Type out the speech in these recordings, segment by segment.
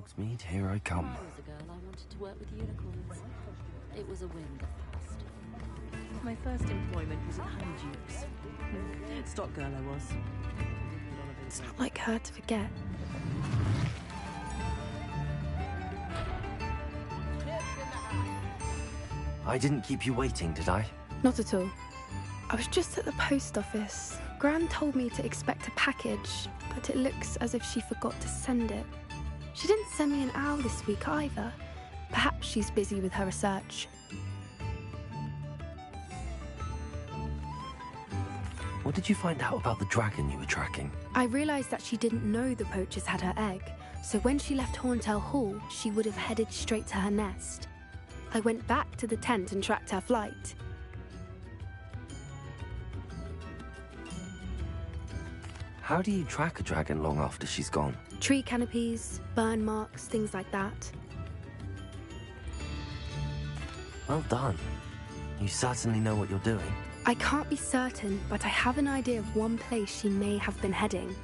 Hogsmeade, here I come. I was a girl, I wanted to work with unicorns. It was a whim that passed. My first employment was at Honeydukes. Stock girl I was. It's not like her to forget. I didn't keep you waiting, did I? Not at all. I was just at the post office. Gran told me to expect a package, but it looks as if she forgot to send it. She didn't send me an owl this week either. Perhaps she's busy with her research. What did you find out about the dragon you were tracking? I realised that she didn't know the poachers had her egg, so when she left Horntail Hall, she would have headed straight to her nest. I went back to the tent and tracked her flight. How do you track a dragon long after she's gone? Tree canopies, burn marks, things like that. Well done. You certainly know what you're doing. I can't be certain, but I have an idea of one place she may have been heading.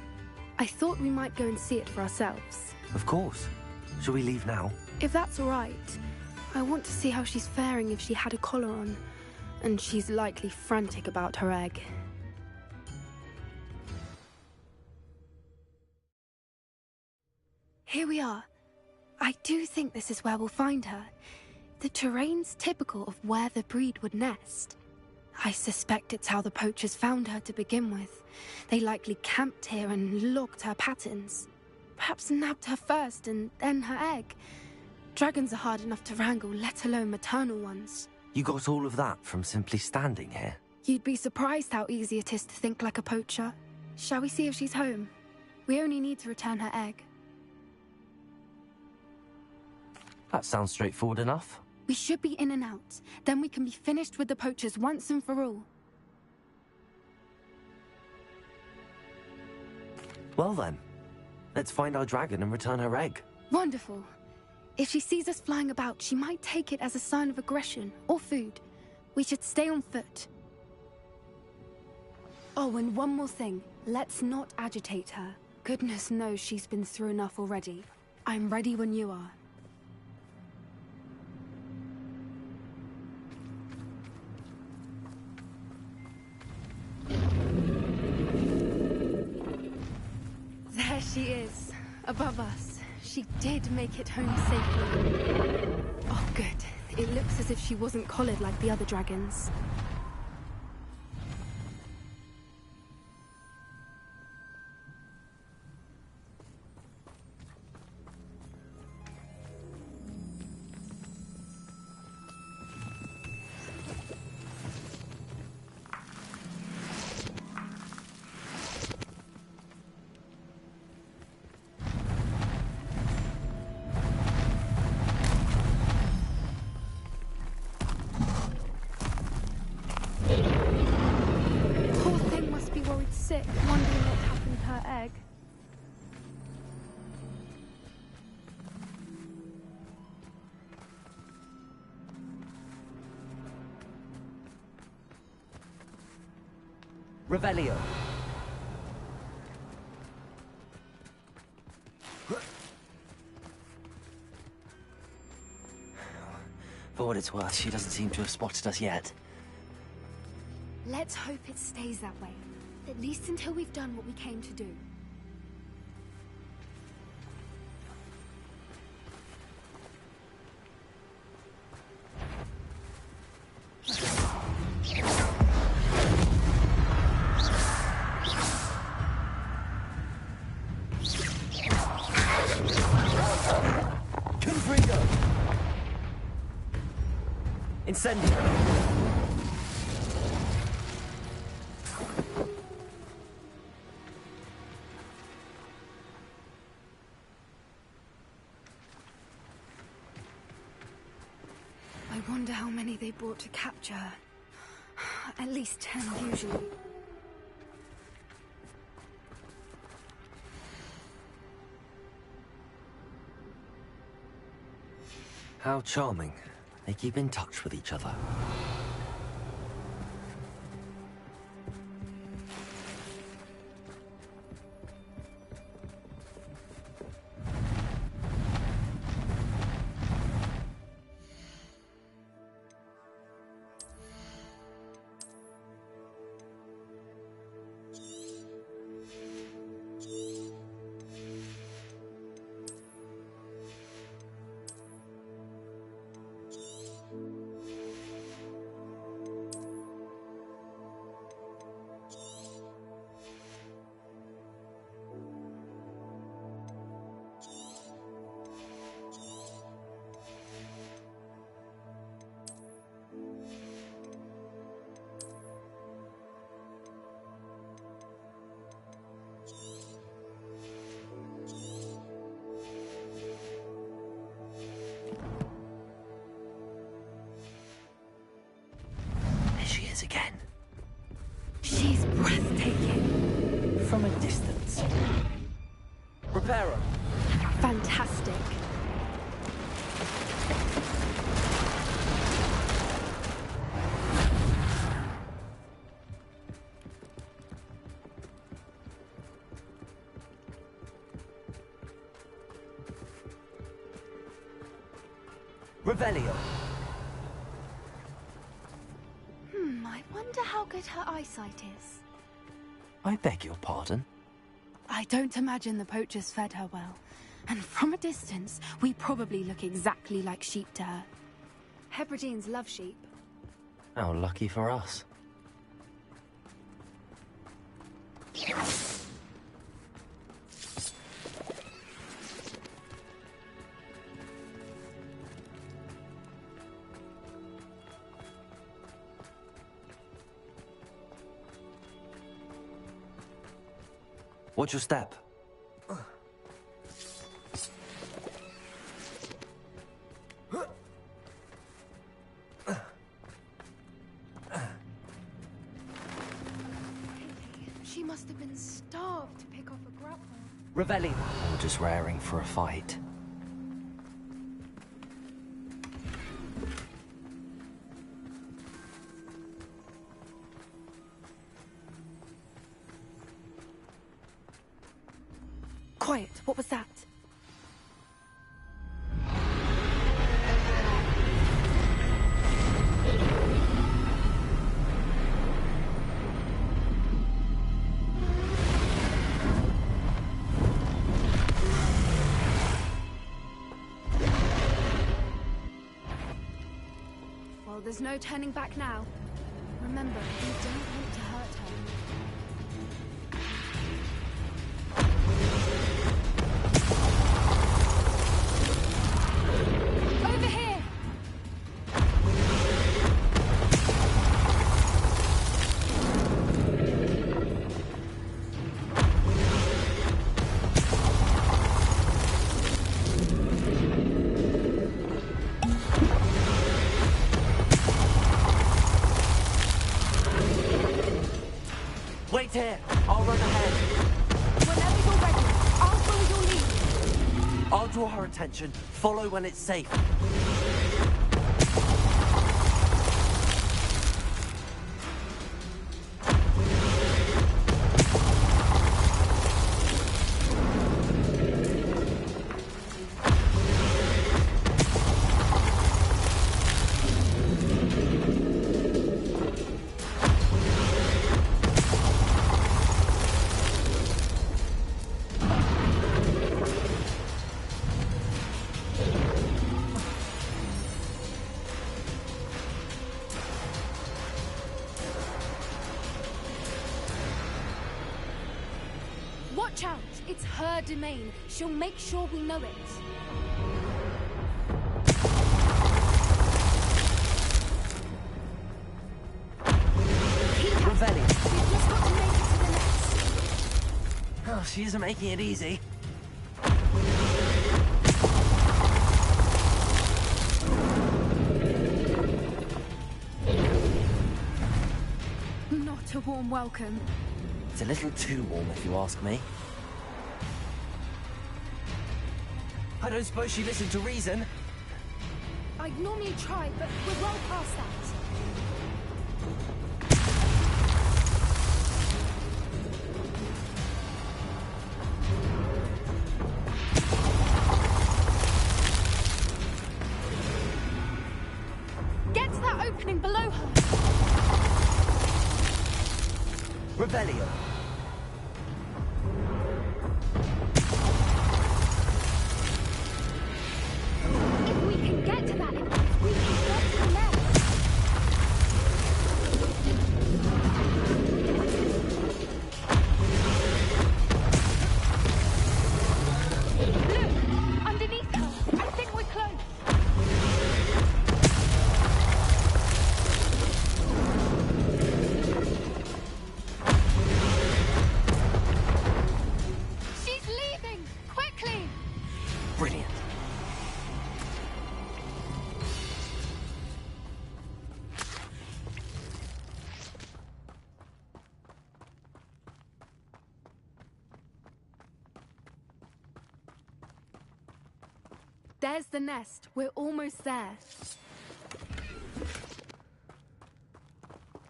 I thought we might go and see it for ourselves. Of course. Shall we leave now? If that's all right. I want to see how she's faring if she had a collar on. And she's likely frantic about her egg. Here we are. I do think this is where we'll find her. The terrain's typical of where the breed would nest. I suspect it's how the poachers found her to begin with. They likely camped here and logged her patterns. Perhaps nabbed her first and then her egg. Dragons are hard enough to wrangle, let alone maternal ones. You got all of that from simply standing here? You'd be surprised how easy it is to think like a poacher. Shall we see if she's home? We only need to return her egg. That sounds straightforward enough. We should be in and out. Then we can be finished with the poachers once and for all. Well then, let's find our dragon and return her egg. Wonderful. If she sees us flying about, she might take it as a sign of aggression or food. We should stay on foot. Oh, and one more thing. Let's not agitate her. Goodness knows she's been through enough already. I'm ready when you are. There she is, above us. She did make it home safely. Oh, good. It looks as if she wasn't collared like the other dragons. Sick, wondering what happened to her egg. Revelio. For what it's worth, she doesn't seem to have spotted us yet. Let's hope it stays that way. At least until we've done what we came to do. Confringo! Incendio! I wonder how many they brought to capture her. At least 10 usually. How charming. They keep in touch with each other. Pharaoh. Fantastic. Revelio. I wonder how good her eyesight is. I beg your pardon? I don't imagine the poachers fed her well. And from a distance, we probably look exactly like sheep to her. Hebrideans love sheep. How lucky for us. Watch your step. She must have been starved to pick off a grapple. Revelio. Or just raring for a fight. Quiet, what was that? Well, there's no turning back now. Remember, we don't want to hurt her. Over here! Wait here. I'll run ahead. Whenever you're ready, I'll follow your lead. I'll draw her attention. Follow when it's safe. Watch out! It's her domain. She'll make sure we know it. Keep at it. We've just got to make it to the nest. Oh, she isn't making it easy. Not a warm welcome. It's a little too warm, if you ask me. I don't suppose she listened to reason. I'd normally try, but we're well past that. Get to that opening below her. Revelio. If we can get to that entrance, we can get to the nest. Look! Underneath her! I think we're close. there's the nest. We're almost there.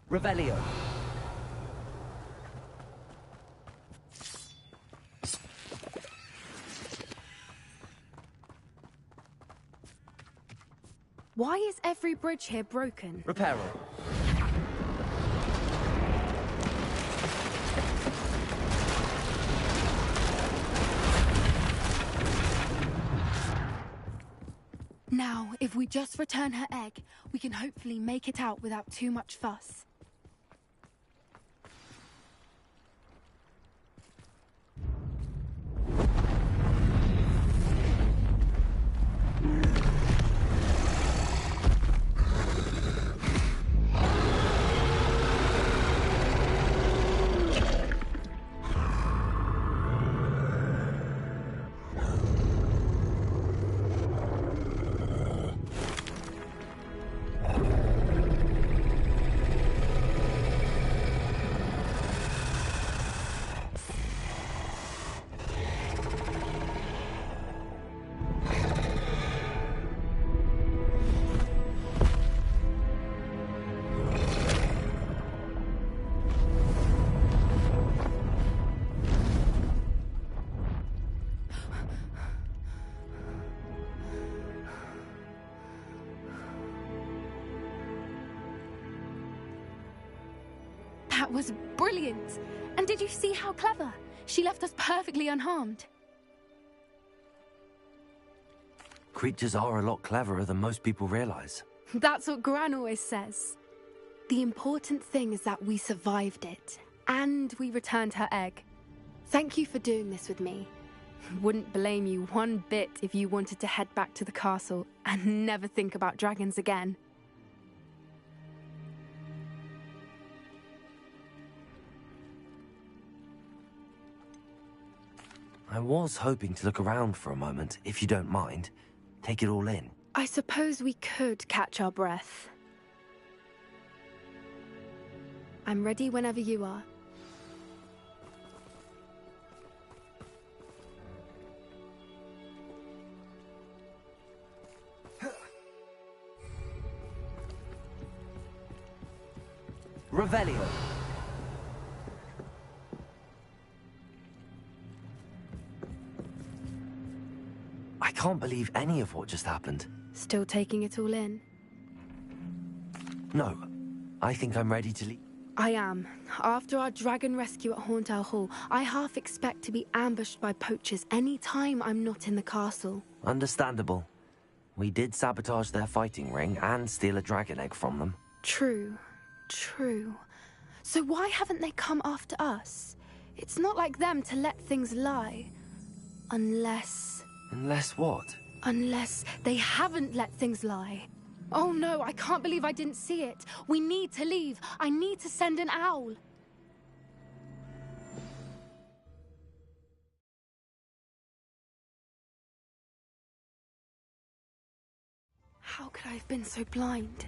Revelio. Why is every bridge here broken? Reparo. Now, if we just return her egg, we can hopefully make it out without too much fuss. That was brilliant! And did you see how clever? She left us perfectly unharmed. Creatures are a lot cleverer than most people realize. That's what Gran always says. The important thing is that we survived it, and we returned her egg. Thank you for doing this with me. Wouldn't blame you one bit if you wanted to head back to the castle and never think about dragons again. I was hoping to look around for a moment, if you don't mind. Take it all in. I suppose we could catch our breath. I'm ready whenever you are. Revelio. I can't believe any of what just happened. Still taking it all in? No, I think I'm ready to leave. I am. After our dragon rescue at Hauntowl Hall, I half expect to be ambushed by poachers any time I'm not in the castle. Understandable. We did sabotage their fighting ring and steal a dragon egg from them. True. True. So why haven't they come after us? It's not like them to let things lie. Unless... Unless what? Unless they haven't let things lie. Oh no, I can't believe I didn't see it. We need to leave. I need to send an owl. How could I have been so blind?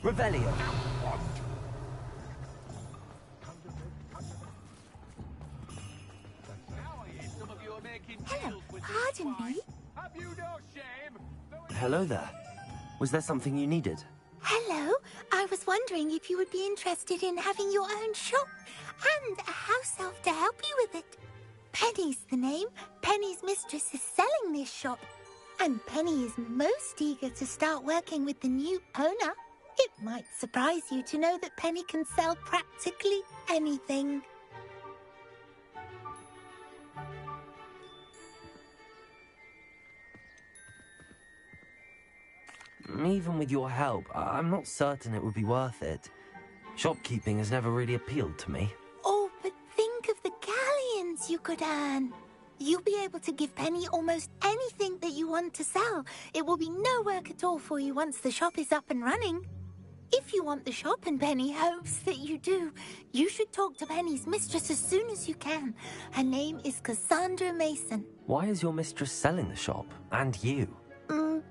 Revelio. Hello, pardon me? Hello there. Was there something you needed? Hello, I was wondering if you would be interested in having your own shop and a house elf to help you with it. Penny's the name. Penny's mistress is selling this shop. And Penny is most eager to start working with the new owner. It might surprise you to know that Penny can sell practically anything. Even with your help, I'm not certain it would be worth it. Shopkeeping has never really appealed to me. Oh, but think of the galleons you could earn. You'll be able to give Penny almost anything that you want to sell. It will be no work at all for you once the shop is up and running. If you want the shop, and Penny hopes that you do, you should talk to Penny's mistress as soon as you can. Her name is Cassandra Mason. Why is your mistress selling the shop? And you?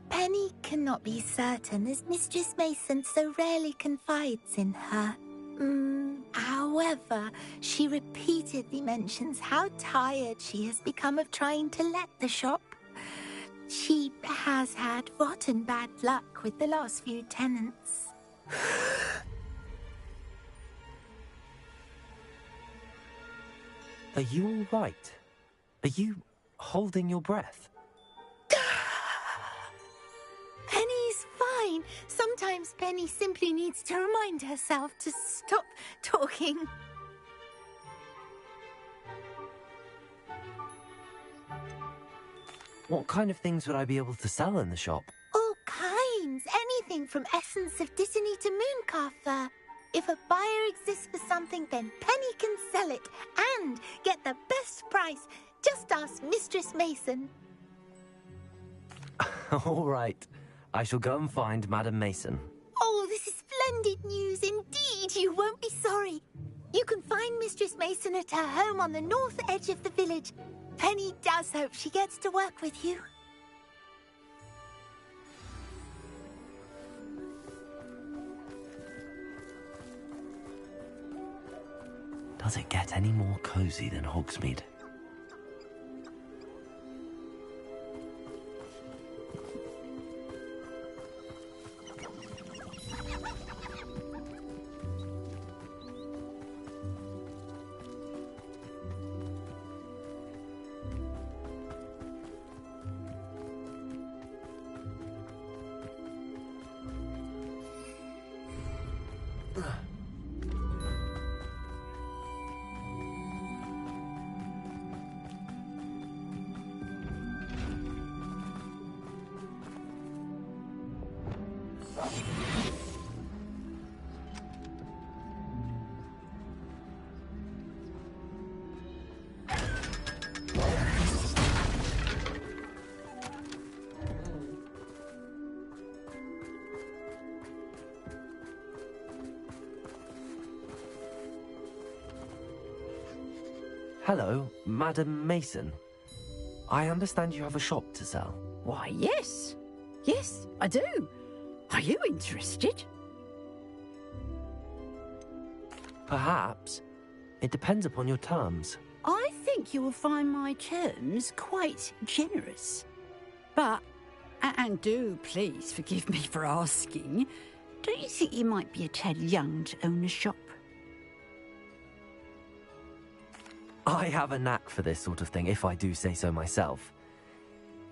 Penny cannot be certain, as Mistress Mason so rarely confides in her. However, she repeatedly mentions how tired she has become of trying to let the shop. She has had rotten bad luck with the last few tenants. Are you all right? Are you holding your breath? Penny's fine. Sometimes Penny simply needs to remind herself to stop talking. What kind of things would I be able to sell in the shop? All kinds. Anything from essence of Dittany to Mooncalf fur. If a buyer exists for something, then Penny can sell it and get the best price. Just ask Mistress Mason. All right. I shall go and find Madam Mason. Oh, this is splendid news indeed. You won't be sorry. You can find Mistress Mason at her home on the north edge of the village. Penny does hope she gets to work with you. Does it get any more cozy than Hogsmeade? Hello, Madam Mason. I understand you have a shop to sell. Why, yes. Yes, I do. Are you interested? Perhaps. It depends upon your terms. I think you will find my terms quite generous. But, and do please forgive me for asking, don't you think you might be a tad young to own a shop? I have a knack for this sort of thing, if I do say so myself.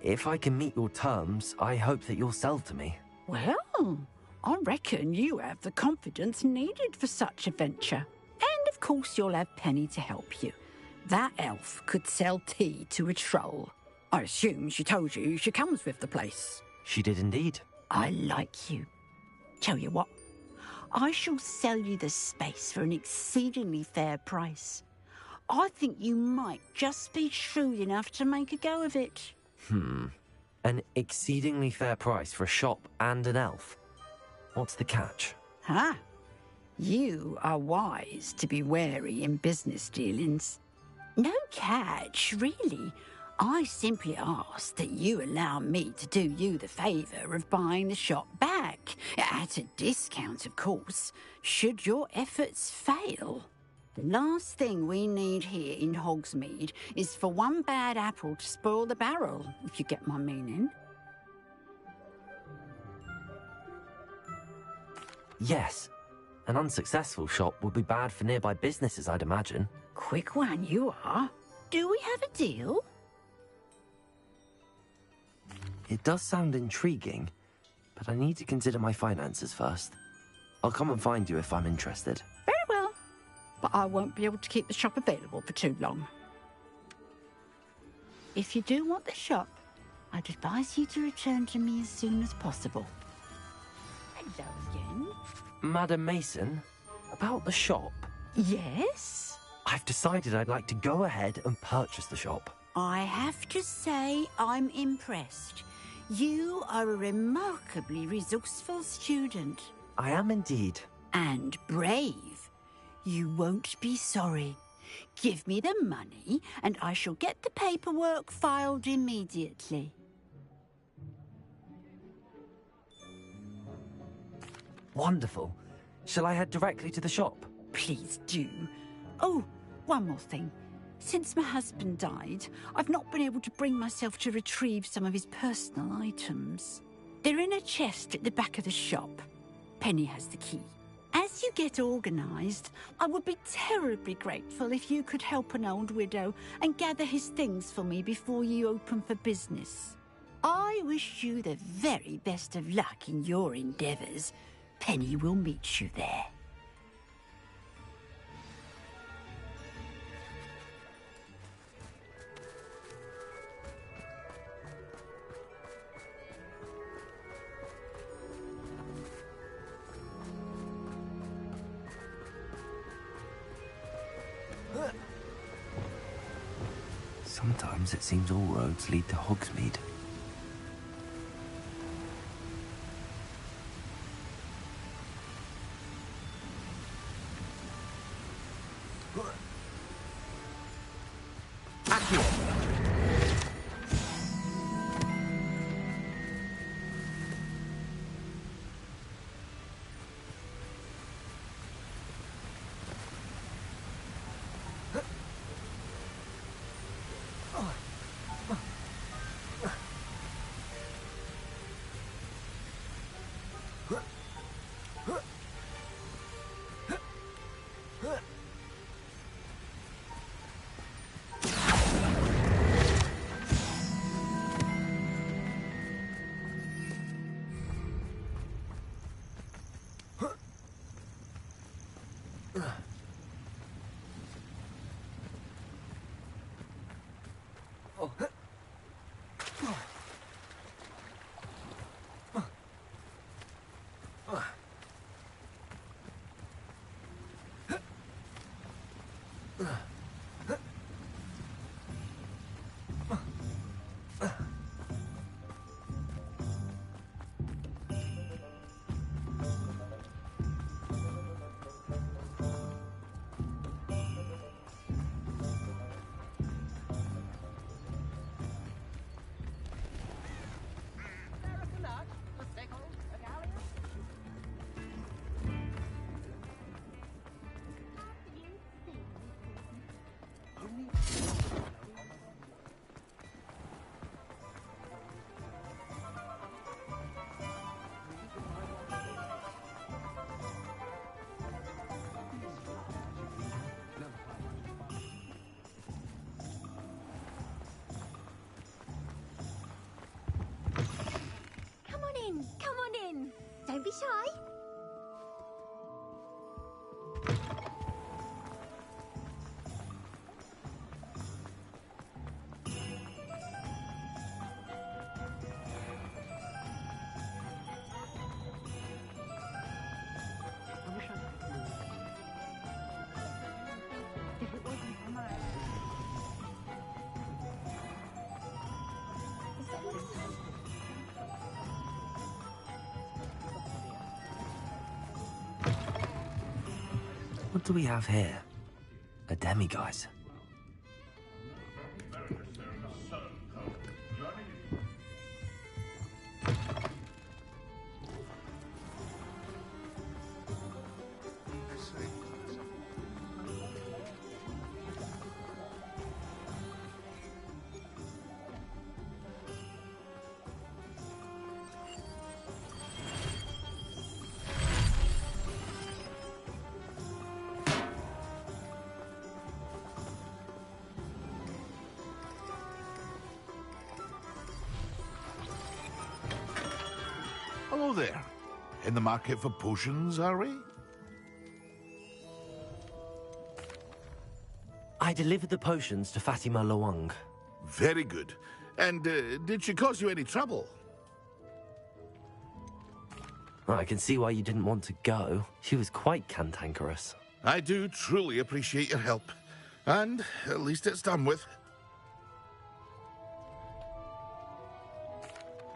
If I can meet your terms, I hope that you'll sell to me. Well, I reckon you have the confidence needed for such a venture. And of course you'll have Penny to help you. That elf could sell tea to a troll. I assume she told you she comes with the place. She did indeed. I like you. Tell you what, I shall sell you the space for an exceedingly fair price. I think you might just be shrewd enough to make a go of it. An exceedingly fair price for a shop and an elf. What's the catch? Huh? You are wise to be wary in business dealings. No catch, really. I simply ask that you allow me to do you the favour of buying the shop back. At a discount, of course, should your efforts fail. The last thing we need here in Hogsmeade is for one bad apple to spoil the barrel, if you get my meaning. Yes. An unsuccessful shop would be bad for nearby businesses, I'd imagine. Quick one you are. Do we have a deal? It does sound intriguing, but I need to consider my finances first. I'll come and find you if I'm interested. Very well. But I won't be able to keep the shop available for too long. If you do want the shop, I'd advise you to return to me as soon as possible. Hello again. Madam Mason, about the shop. Yes? I've decided I'd like to go ahead and purchase the shop. I have to say I'm impressed. You are a remarkably resourceful student. I am indeed. And brave. You won't be sorry. Give me the money, and I shall get the paperwork filed immediately. Wonderful. Shall I head directly to the shop? Please do. Oh, one more thing. Since my husband died, I've not been able to bring myself to retrieve some of his personal items. They're in a chest at the back of the shop. Penny has the key. As you get organised, I would be terribly grateful if you could help an old widow and gather his things for me before you open for business. I wish you the very best of luck in your endeavours. Penny will meet you there. Sometimes it seems all roads lead to Hogsmeade. Come on in. Don't be shy. What do we have here? A demiguise. Hello there. In the market for potions, are we? I delivered the potions to Fatima Lawang. Very good. And did she cause you any trouble? Well, I can see why you didn't want to go. She was quite cantankerous. I do truly appreciate your help. And at least it's done with.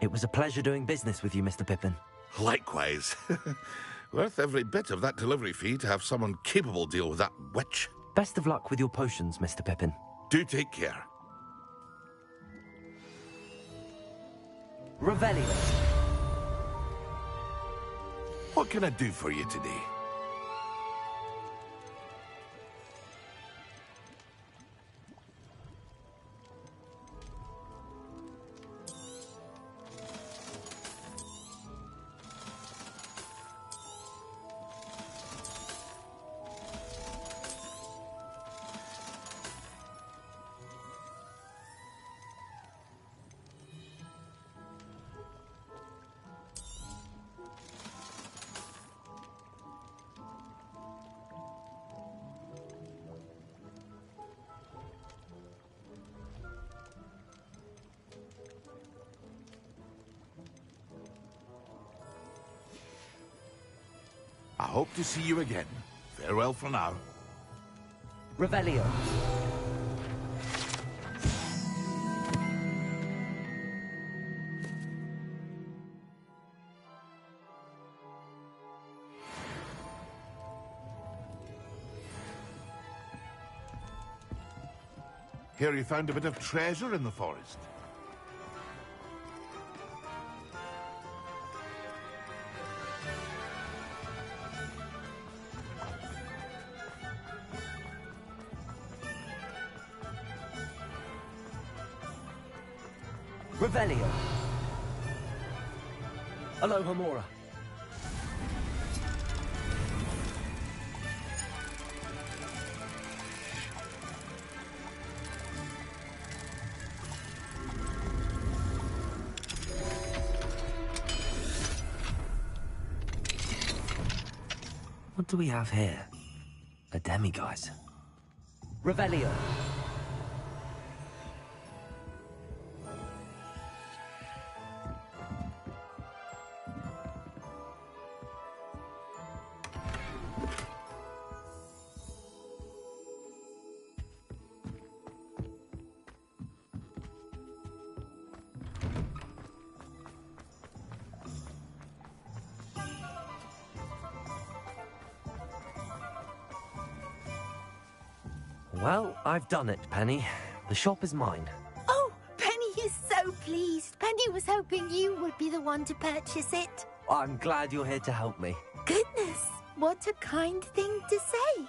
It was a pleasure doing business with you, Mr. Pippin. Likewise. Worth every bit of that delivery fee to have someone capable deal with that witch. Best of luck with your potions, Mr. Pippin. Do take care. Revelio. What can I do for you today? I hope to see you again. Farewell for now. Revelio. Hear you found a bit of treasure in the forest. Revelio. Aloha Mora. What do we have here? A demiguise. Revelio. Well, I've done it, Penny. The shop is mine. Oh, Penny is so pleased. Penny was hoping you would be the one to purchase it. I'm glad you're here to help me. Goodness, what a kind thing to say.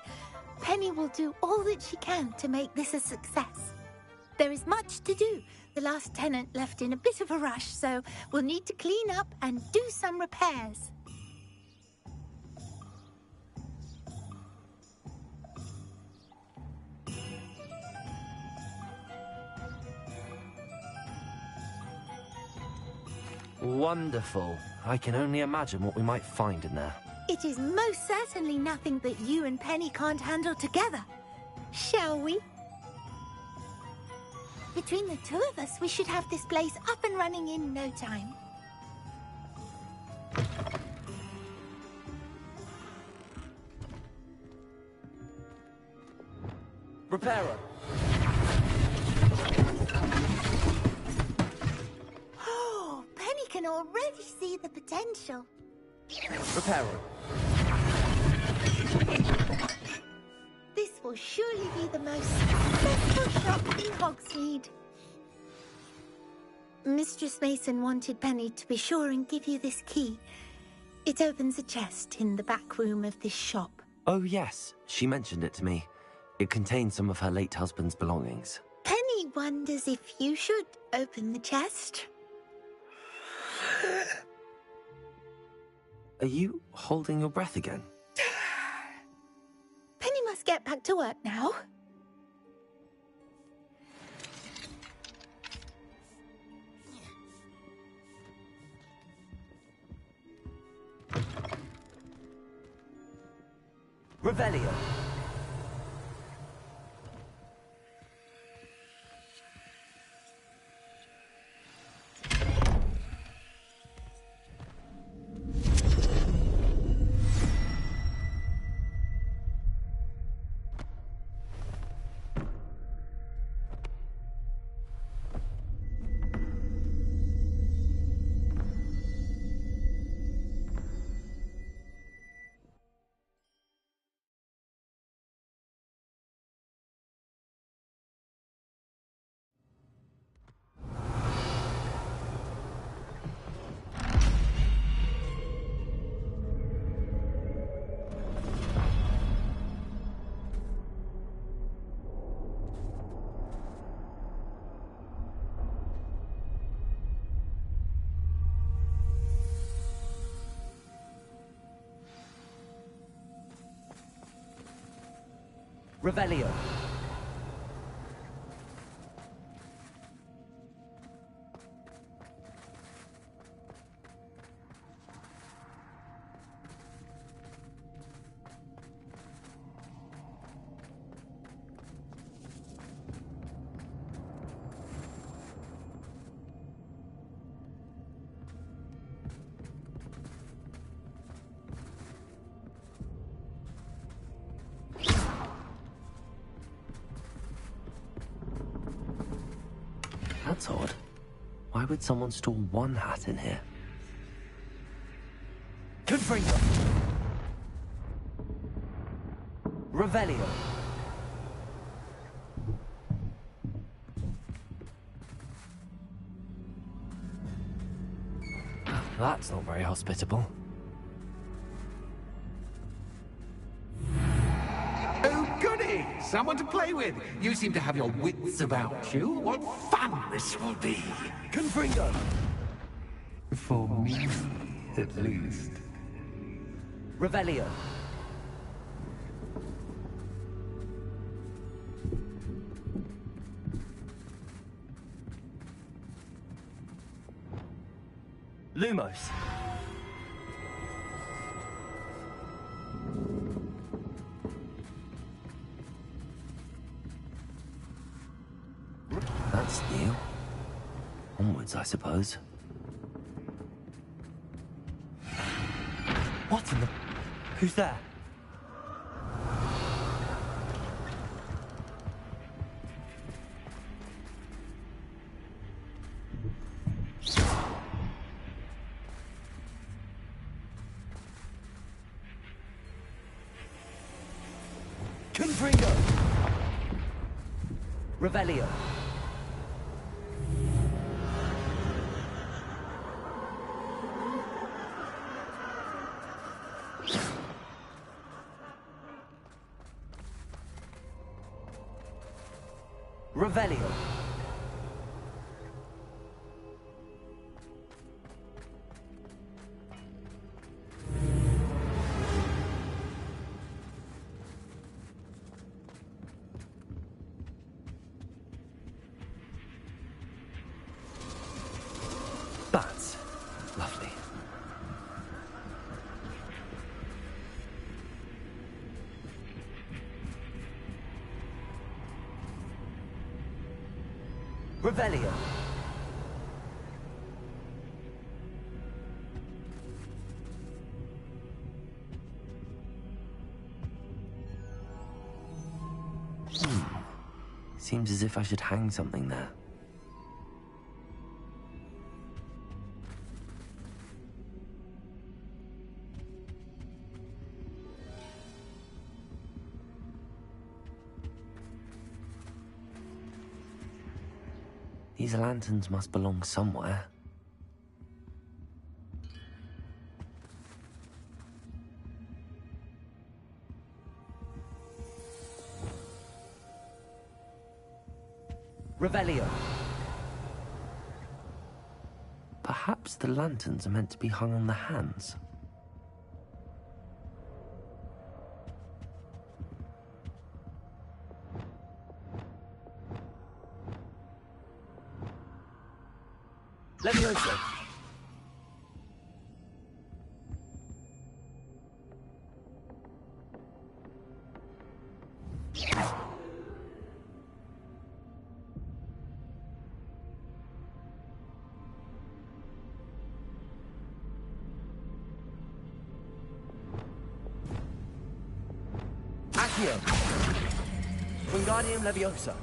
Penny will do all that she can to make this a success. There is much to do. The last tenant left in a bit of a rush, so we'll need to clean up and do some repairs. Wonderful. I can only imagine what we might find in there. It is most certainly nothing that you and Penny can't handle together. Shall we? Between the two of us, we should have this place up and running in no time. Reparo. Oh, Penny can already see the potential. Reparo. This will surely be the most successful shop in Hogsmeade. Mistress Mason wanted Penny to be sure and give you this key. It opens a chest in the back room of this shop. Oh, yes. She mentioned it to me. It contains some of her late husband's belongings. Penny wonders if you should open the chest. Are you holding your breath again? Penny must get back to work now. Revelio. Revelio. That's odd. Why would someone store one hat in here? Confringo. Revelio. That's not very hospitable. Oh, goody! Someone to play with. You seem to have your wits about you. What fun this will be. Confringo. For me, at least. Revelio. Lumos. That's new. Onwards, I suppose. What in the... Who's there? Confringo. Revelio. Revelio. That's lovely. Revelio. Seems as if I should hang something there. These lanterns must belong somewhere. Revelio. Perhaps the lanterns are meant to be hung on the hands. Levioso. Accio. Wingardium Leviosa.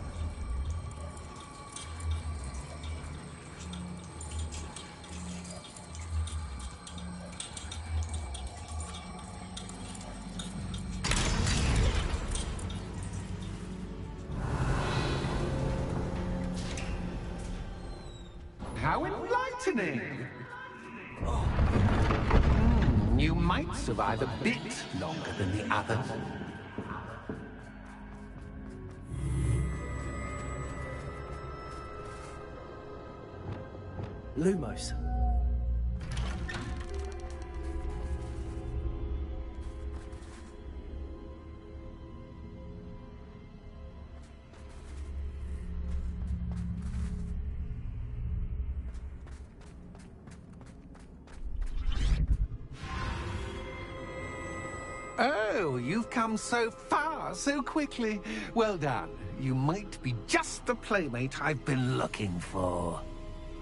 How enlightening! You might survive a bit longer than the others. Lumos. Oh, you've come so far, so quickly. Well done. You might be just the playmate I've been looking for.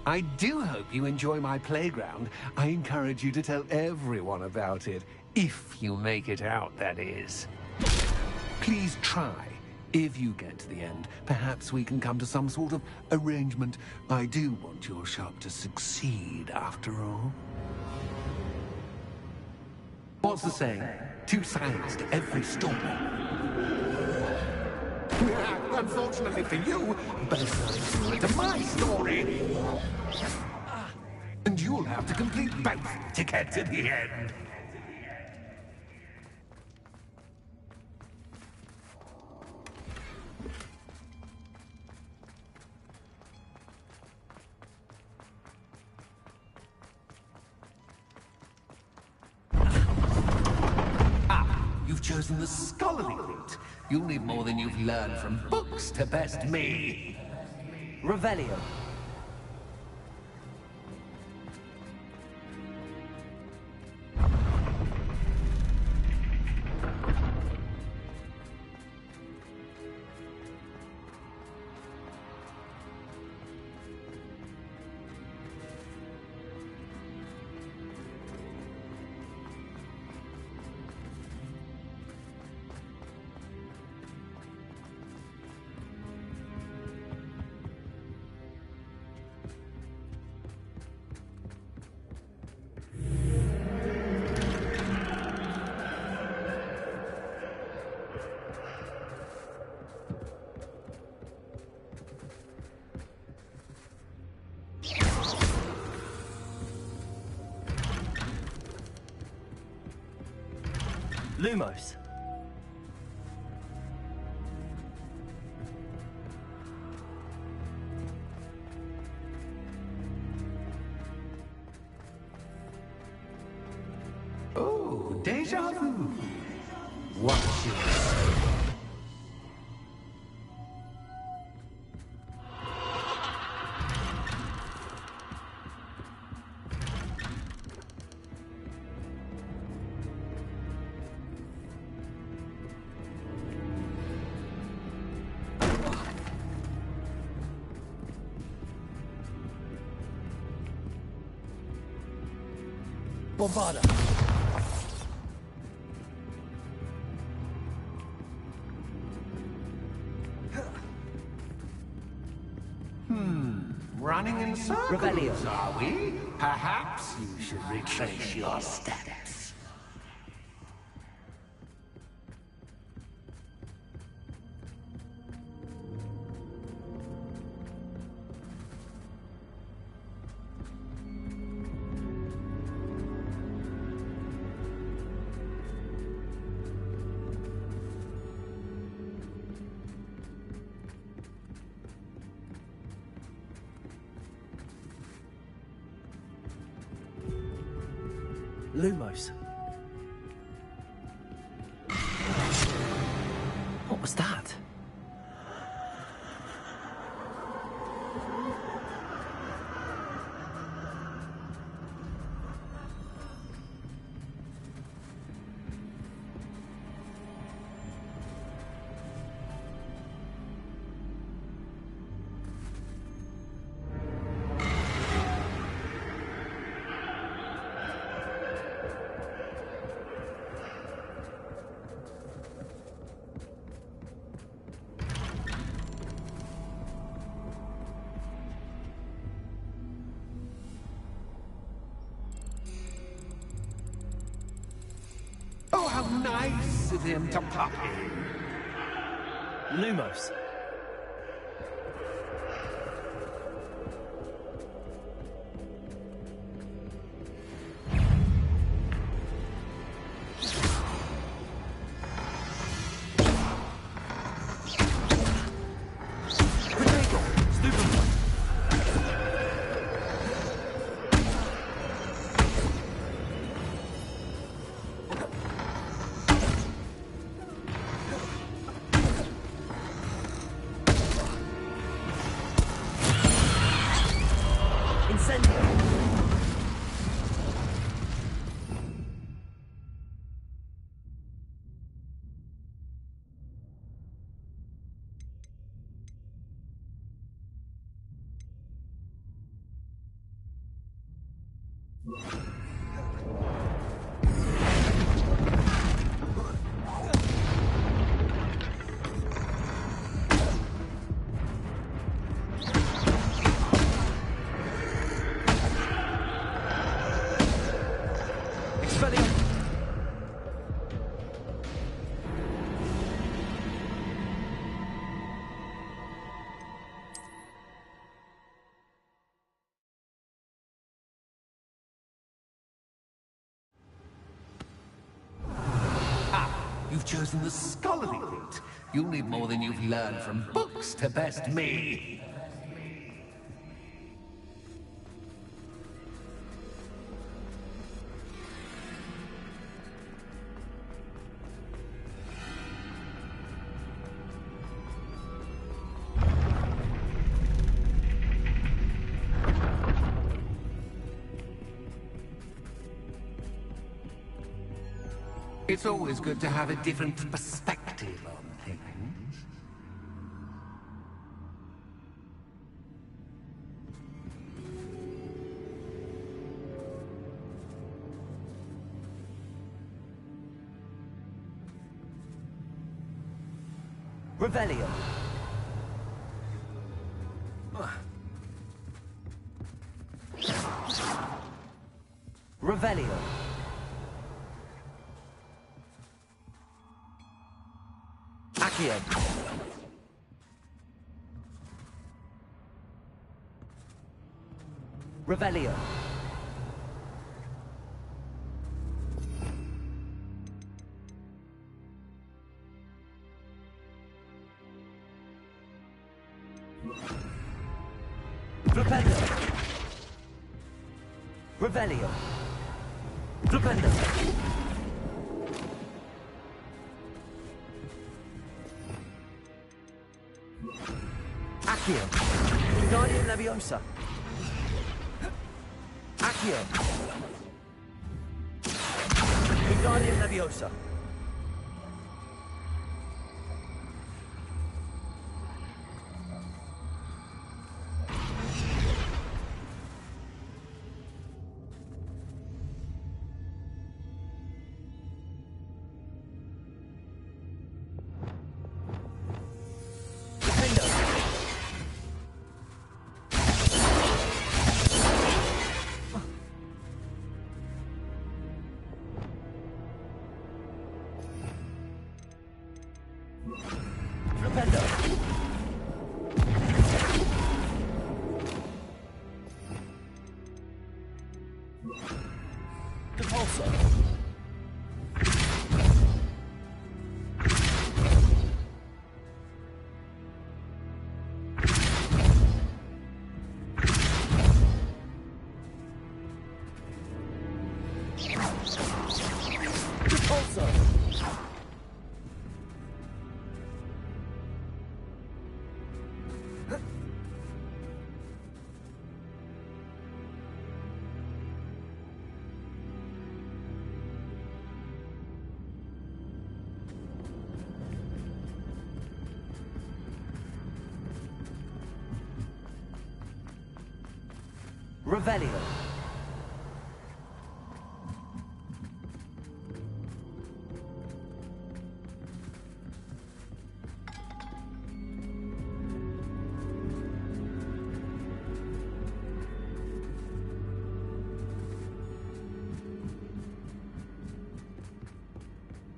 I do hope you enjoy my playground. I encourage you to tell everyone about it. If you make it out, that is. Please try. If you get to the end, perhaps we can come to some sort of arrangement. I do want your shop to succeed, after all. What's the saying? 2 sides to every story. Unfortunately for you, both sides to my story. And you'll have to complete both to get to the end. You've chosen the scholarly route. You'll need more than you've learned from books to best me. Revelio. Lumos. Oh, déjà vu. Watch yourself. Bombarda. Running in circles, Revelio. are we? Perhaps you should retrace your steps. Lumos. What was that? Oh, how nice of him to pop in. Lumos. You've chosen the scholarly route. You'll need more than you've learned from books to best me. It's always good to have a different perspective on things. Revelio. Revelio. Accio. Revelio. Flipendo. Revelio. Flipendo. Accio. Guardian Leviosa. Accio. Guardian Leviosa. Revelio.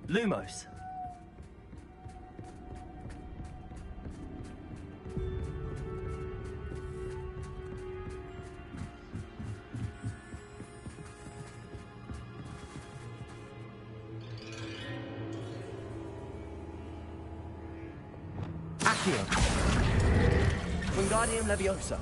Lumos. Accio. Wingardium Leviosa.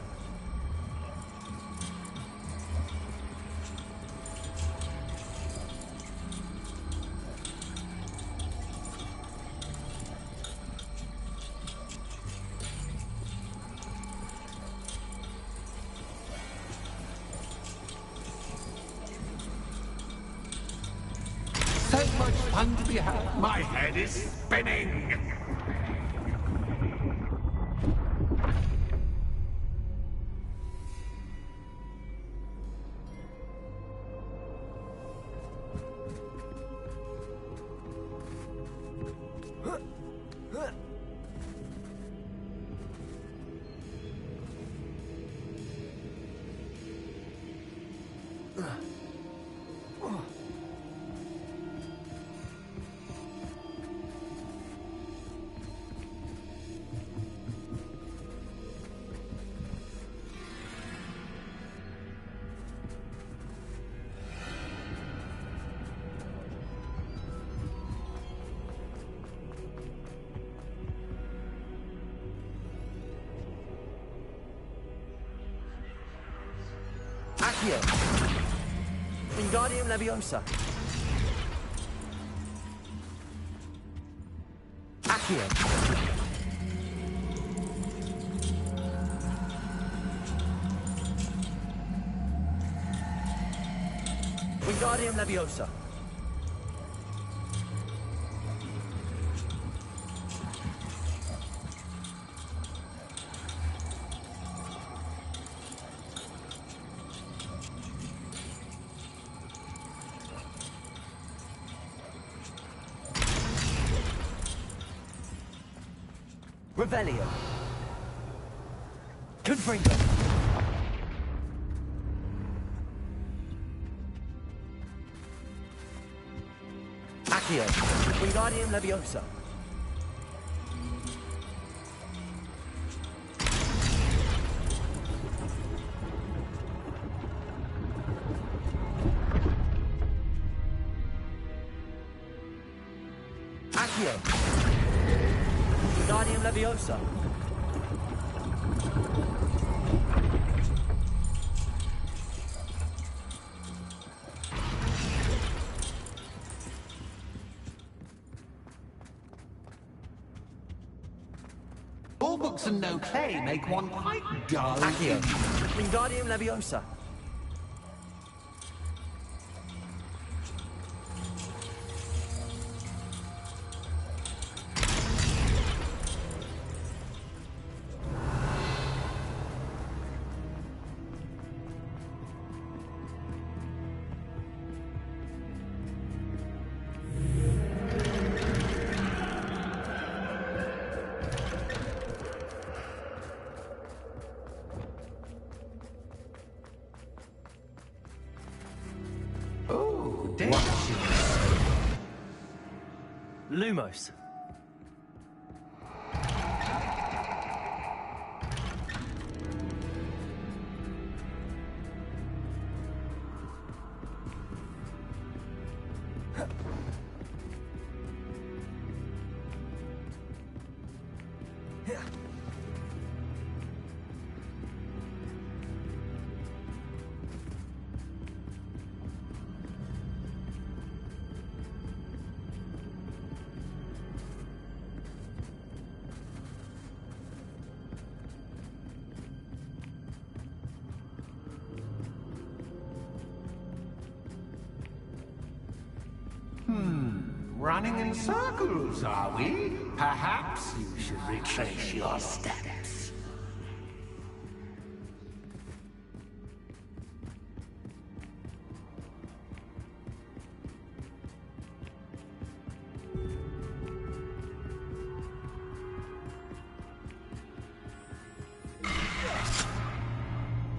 So much fun to be had. My head is spinning. Accio. Wingardium Leviosa. Accio. Wingardium Leviosa. Revelio. Confringo. Accio. Wingardium Leviosa. Accio. Wingardium Leviosa. All books and no play make one quite dull. Accio. Wingardium Leviosa. Oh, dangerous. Lumos. Running in circles, are we? Perhaps you should retrace your steps.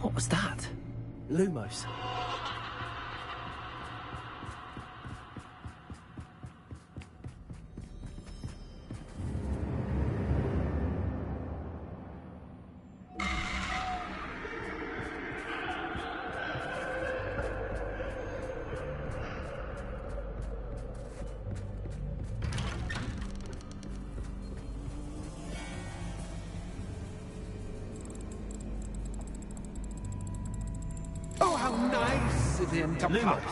What was that? Lumos. Oh, how nice of him to Lumos. pop.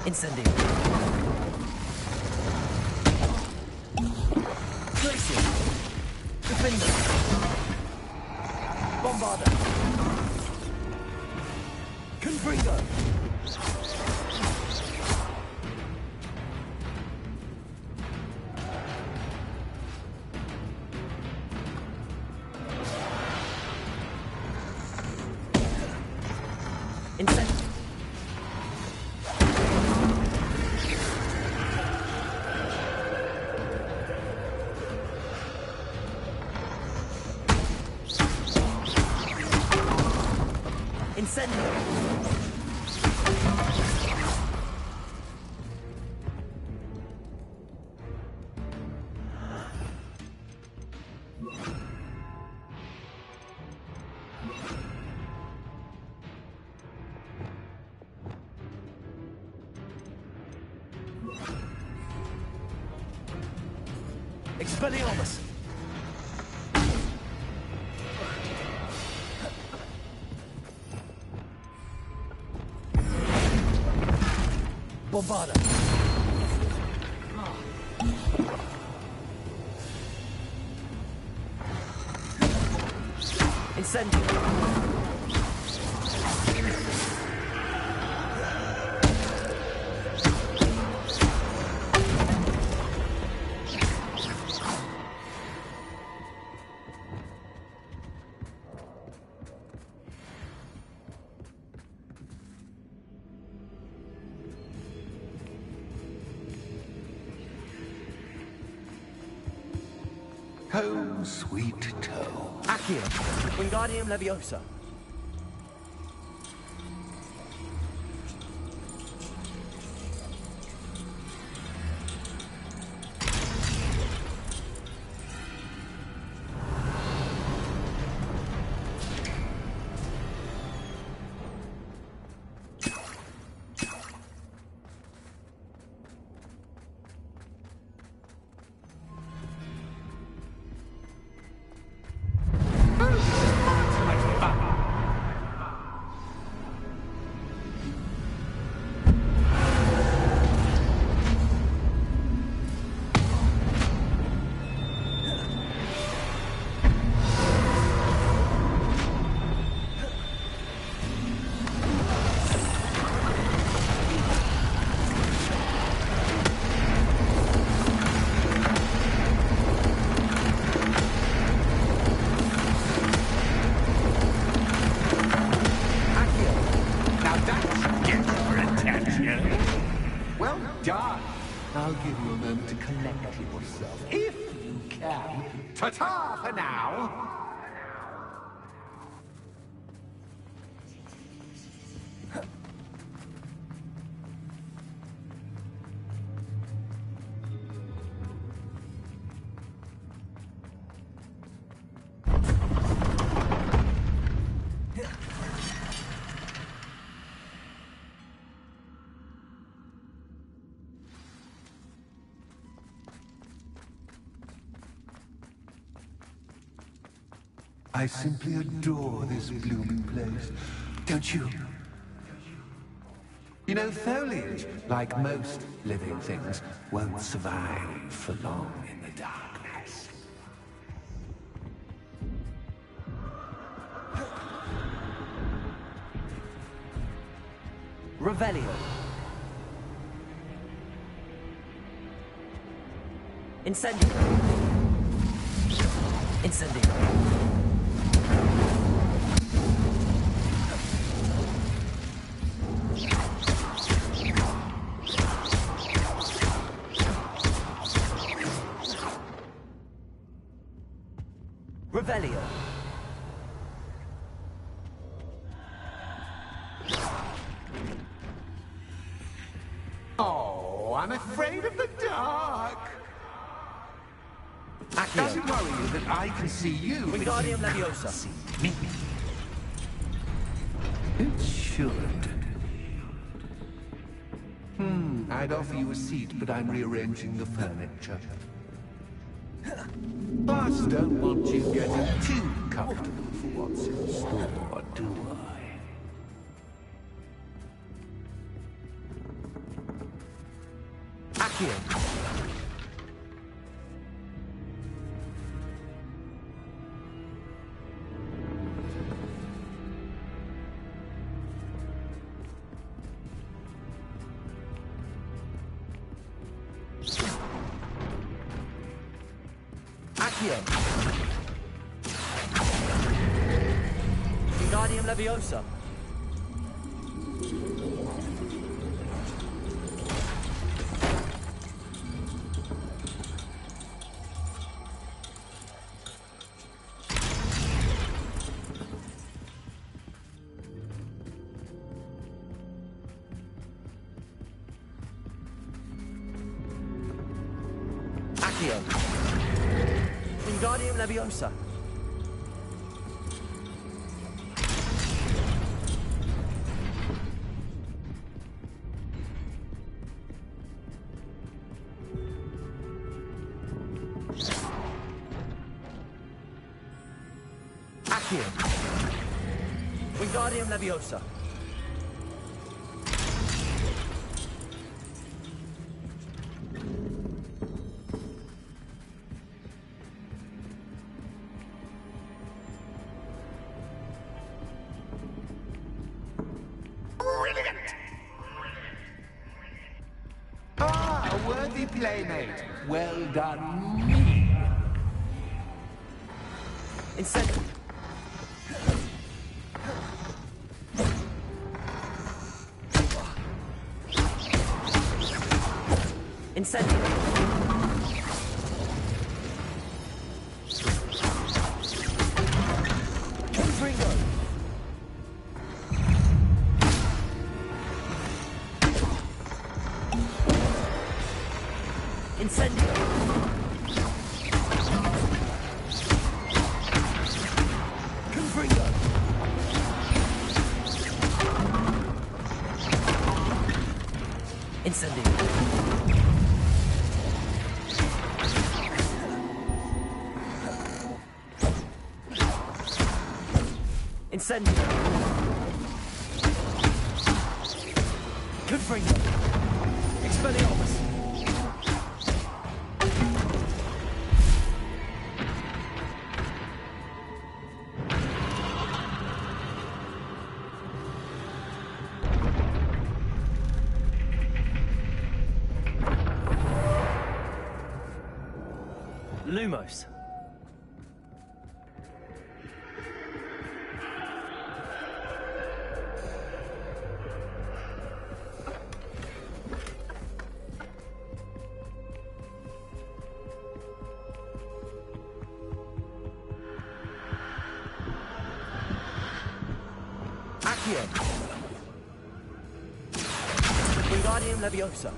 Incendio. Glacier. Defender. Bombarda. Confringo. Expelliarmus! Bombarda! Incendio! Home, sweet toe. Accio! Wingardium Leviosa! Well done. I'll give you a moment to collect yourself, if you can. Ta-ta for now. I simply adore this blooming place, don't you? You know, foliage, like most living things, won't survive for long in the darkness. Revelio! Incendio! Incendio! Revelio. Oh, I'm afraid of the dark. Does it worry you that I can see you? Wingardium Leviosa. See me. It should. I'd offer you a seat, but I'm rearranging the furniture. Boss don't want you getting too comfortable for what's in store, do I? Accio! Accio! Wingardium Leviosa! Accio! Wingardium Leviosa! Accio. Wingardium Leviosa. Ah, a worthy playmate. Well done, me. Incendio. Incendio. Confringo. Incendio. Confringo. Incendio. Incendio. Confringo. Expelliarmus. Lumos. Accio. Wingardium Leviosa.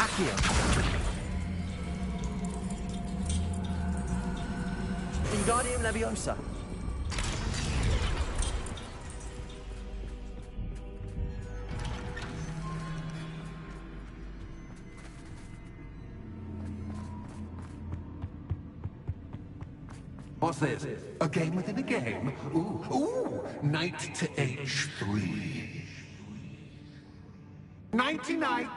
Accio. Wingardium Leviosa. What's this? A game within a game? Ooh, knight to h3. Nighty-night!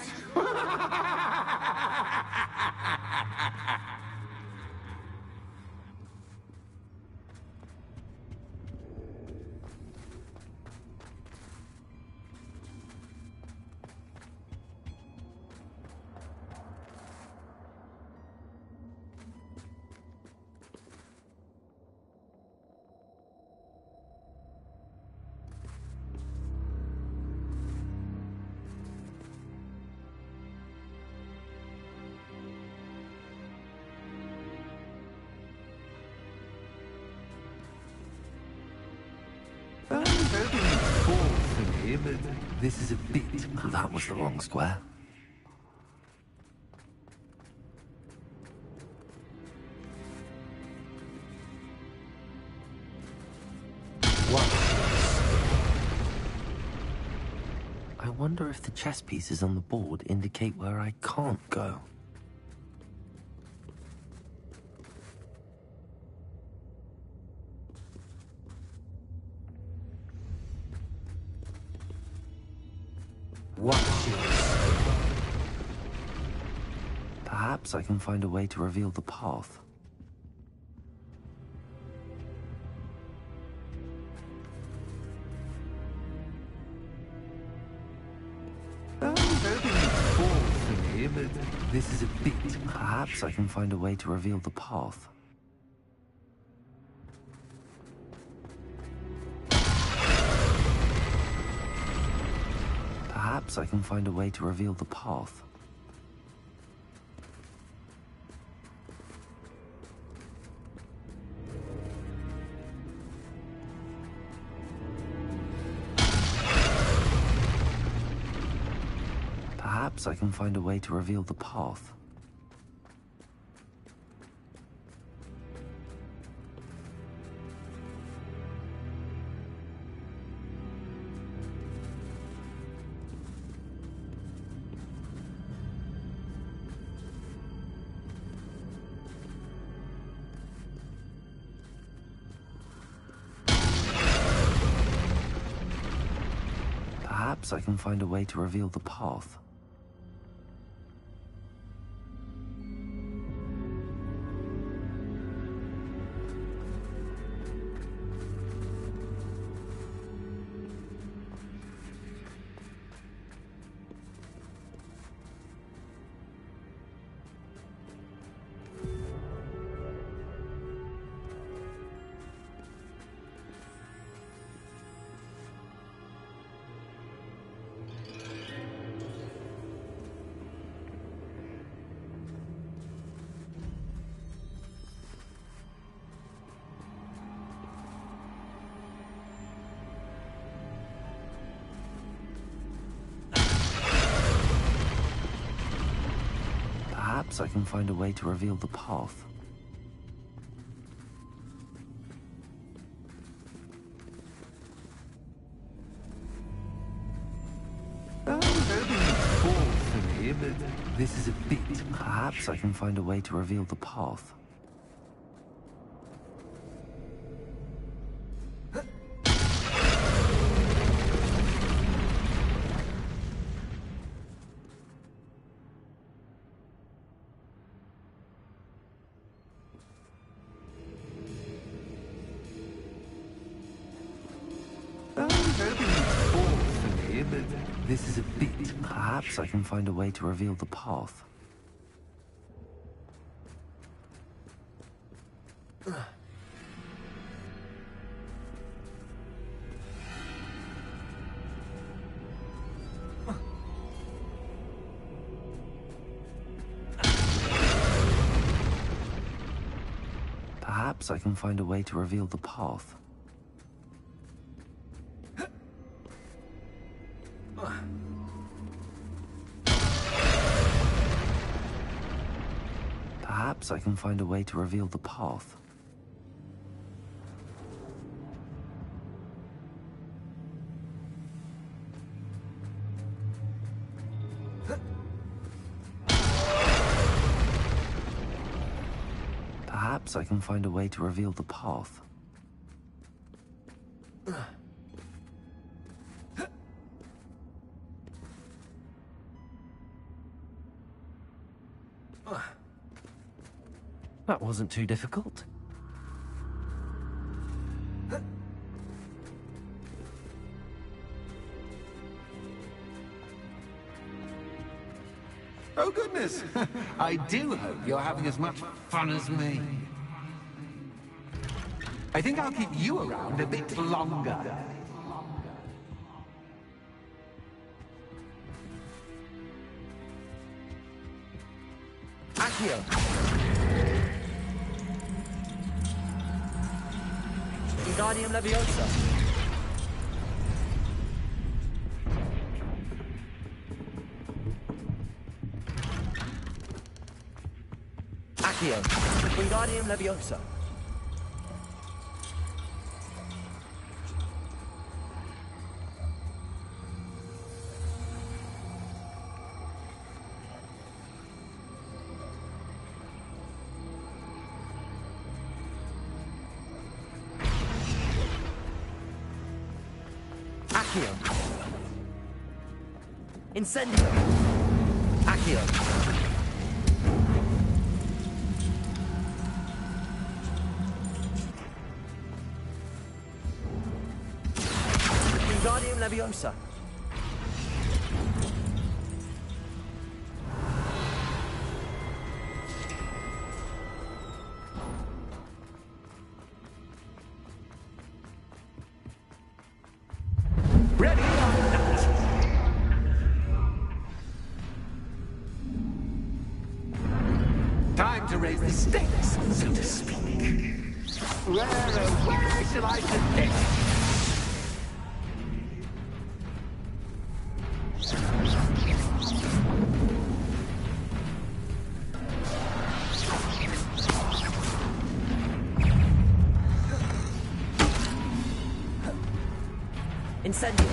I'm hoping you fall for me, but this is a bit much. That was the wrong square. What? I wonder if the chess pieces on the board indicate where I can't go. Watch it. Perhaps I can find a way to reveal the path. I'm hoping you fall for me, but this is a bit much. Perhaps I can find a way to reveal the path. Perhaps I can find a way to reveal the path. Perhaps I can find a way to reveal the path. Perhaps I can find a way to reveal the path. Perhaps I can find a way to reveal the path. Oh, don't fall for me, but this is a bit... Perhaps I can find a way to reveal the path. This is a bit... Perhaps I can find a way to reveal the path. Perhaps I can find a way to reveal the path. Perhaps I can find a way to reveal the path. Perhaps I can find a way to reveal the path. That wasn't too difficult. Oh, goodness! I do hope you're having as much fun as me. I think I'll keep you around a bit longer. Accio! Wingardium Leviosa! Accio! Wingardium Leviosa! Accio. Incendio. Accio. Wingardium Leviosa. Ready or not. Time to raise the stakes, so to speak. Where shall I begin? Incendio.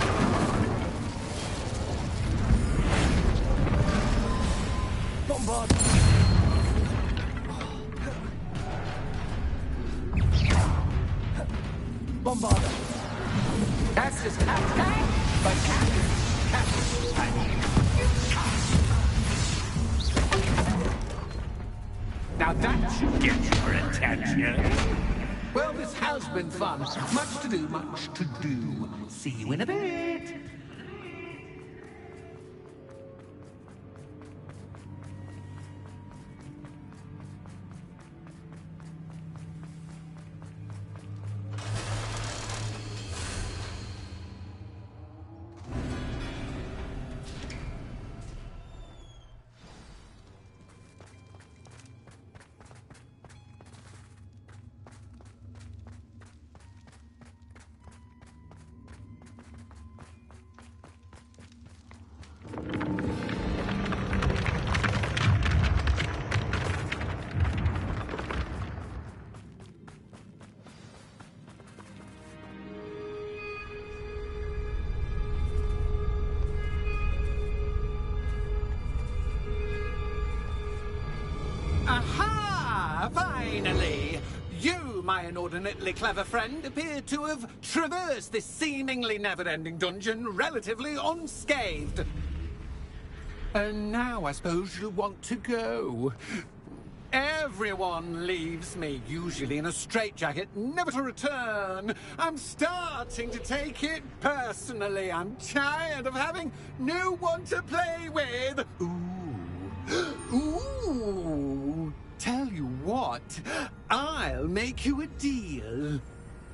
Bombard. Bombard. That's just attack, but to get your attention. Well, this has been fun. Much to do, much to do. See you in a bit. Aha! Finally! You, my inordinately clever friend, appear to have traversed this seemingly never-ending dungeon relatively unscathed. And now I suppose you'll want to go. Everyone leaves me, usually in a straitjacket, never to return. I'm starting to take it personally. I'm tired of having no one to play with. Ooh. Tell you what, I'll make you a deal.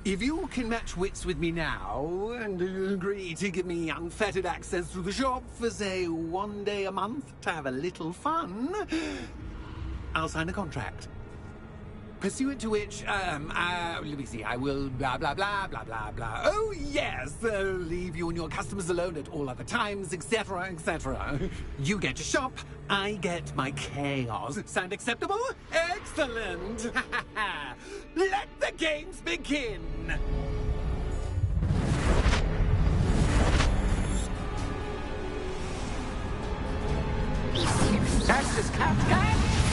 If you can match wits with me now and agree to give me unfettered access to the shop for, say, 1 day a month to have a little fun, I'll sign a contract. Pursuant to which, let me see, I will blah, blah, blah, blah, blah, blah. Oh, yes, leave you and your customers alone at all other times, etc., etc. You get to shop, I get my chaos. Sound acceptable? Excellent! Let the games begin! That's just cat,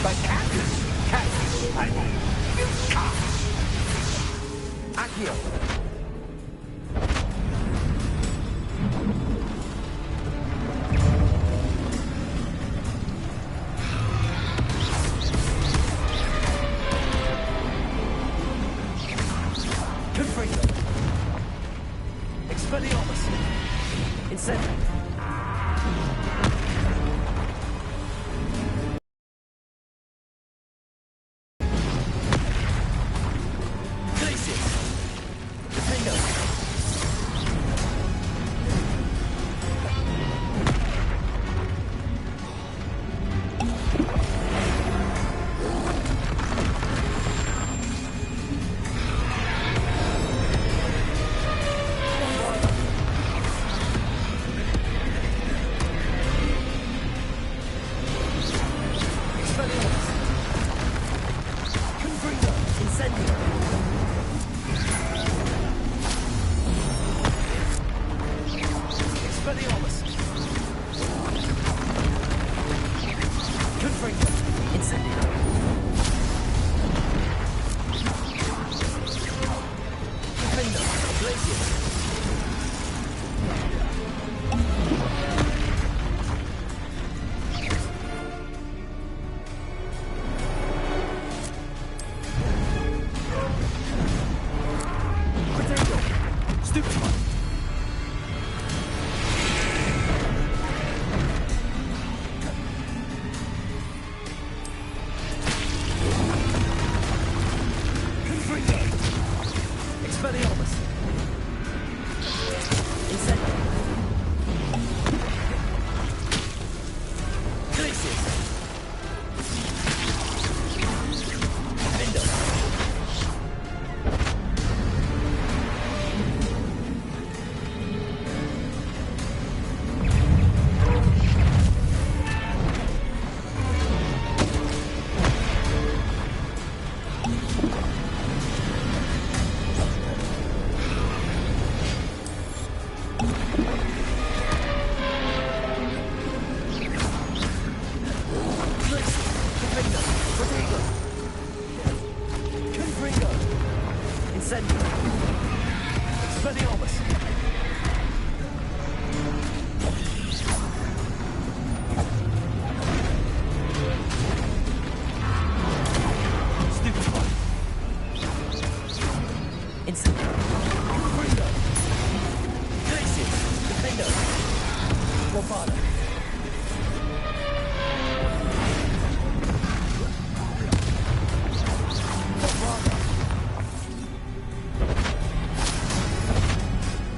but cat. I mean, you can't. Accio. Confringo. Expelliarmus. Incendio.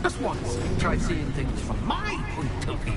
Just once, try seeing things from my point of view.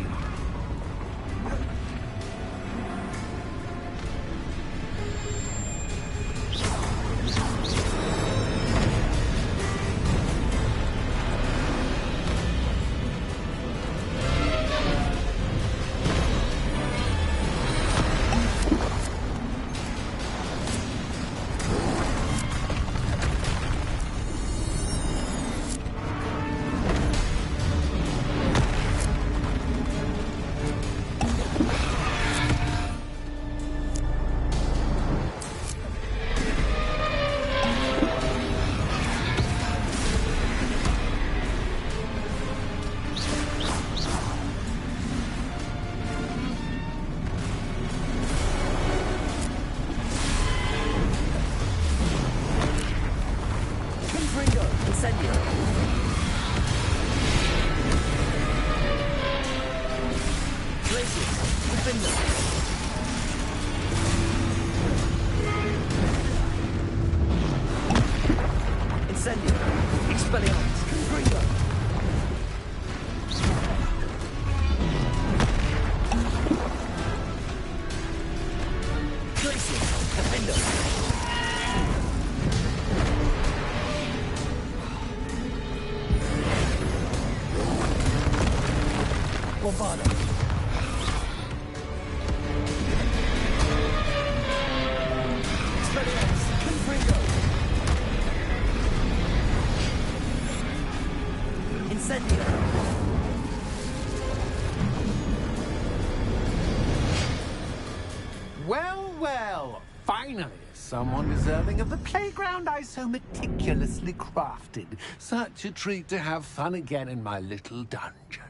Well, well, finally, someone deserving of the playground I so meticulously crafted. Such a treat to have fun again in my little dungeon.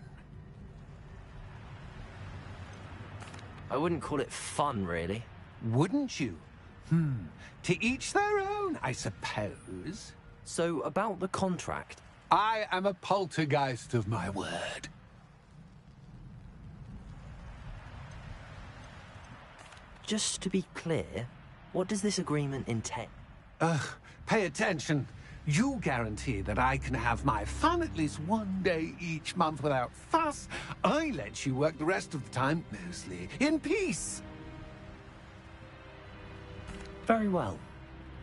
I wouldn't call it fun, really. Wouldn't you? To each their own, I suppose. So, about the contract. I am a poltergeist of my word. Just to be clear, what does this agreement entail? Pay attention. You guarantee that I can have my fun at least one day each month without fuss. I let you work the rest of the time, mostly in peace. Very well.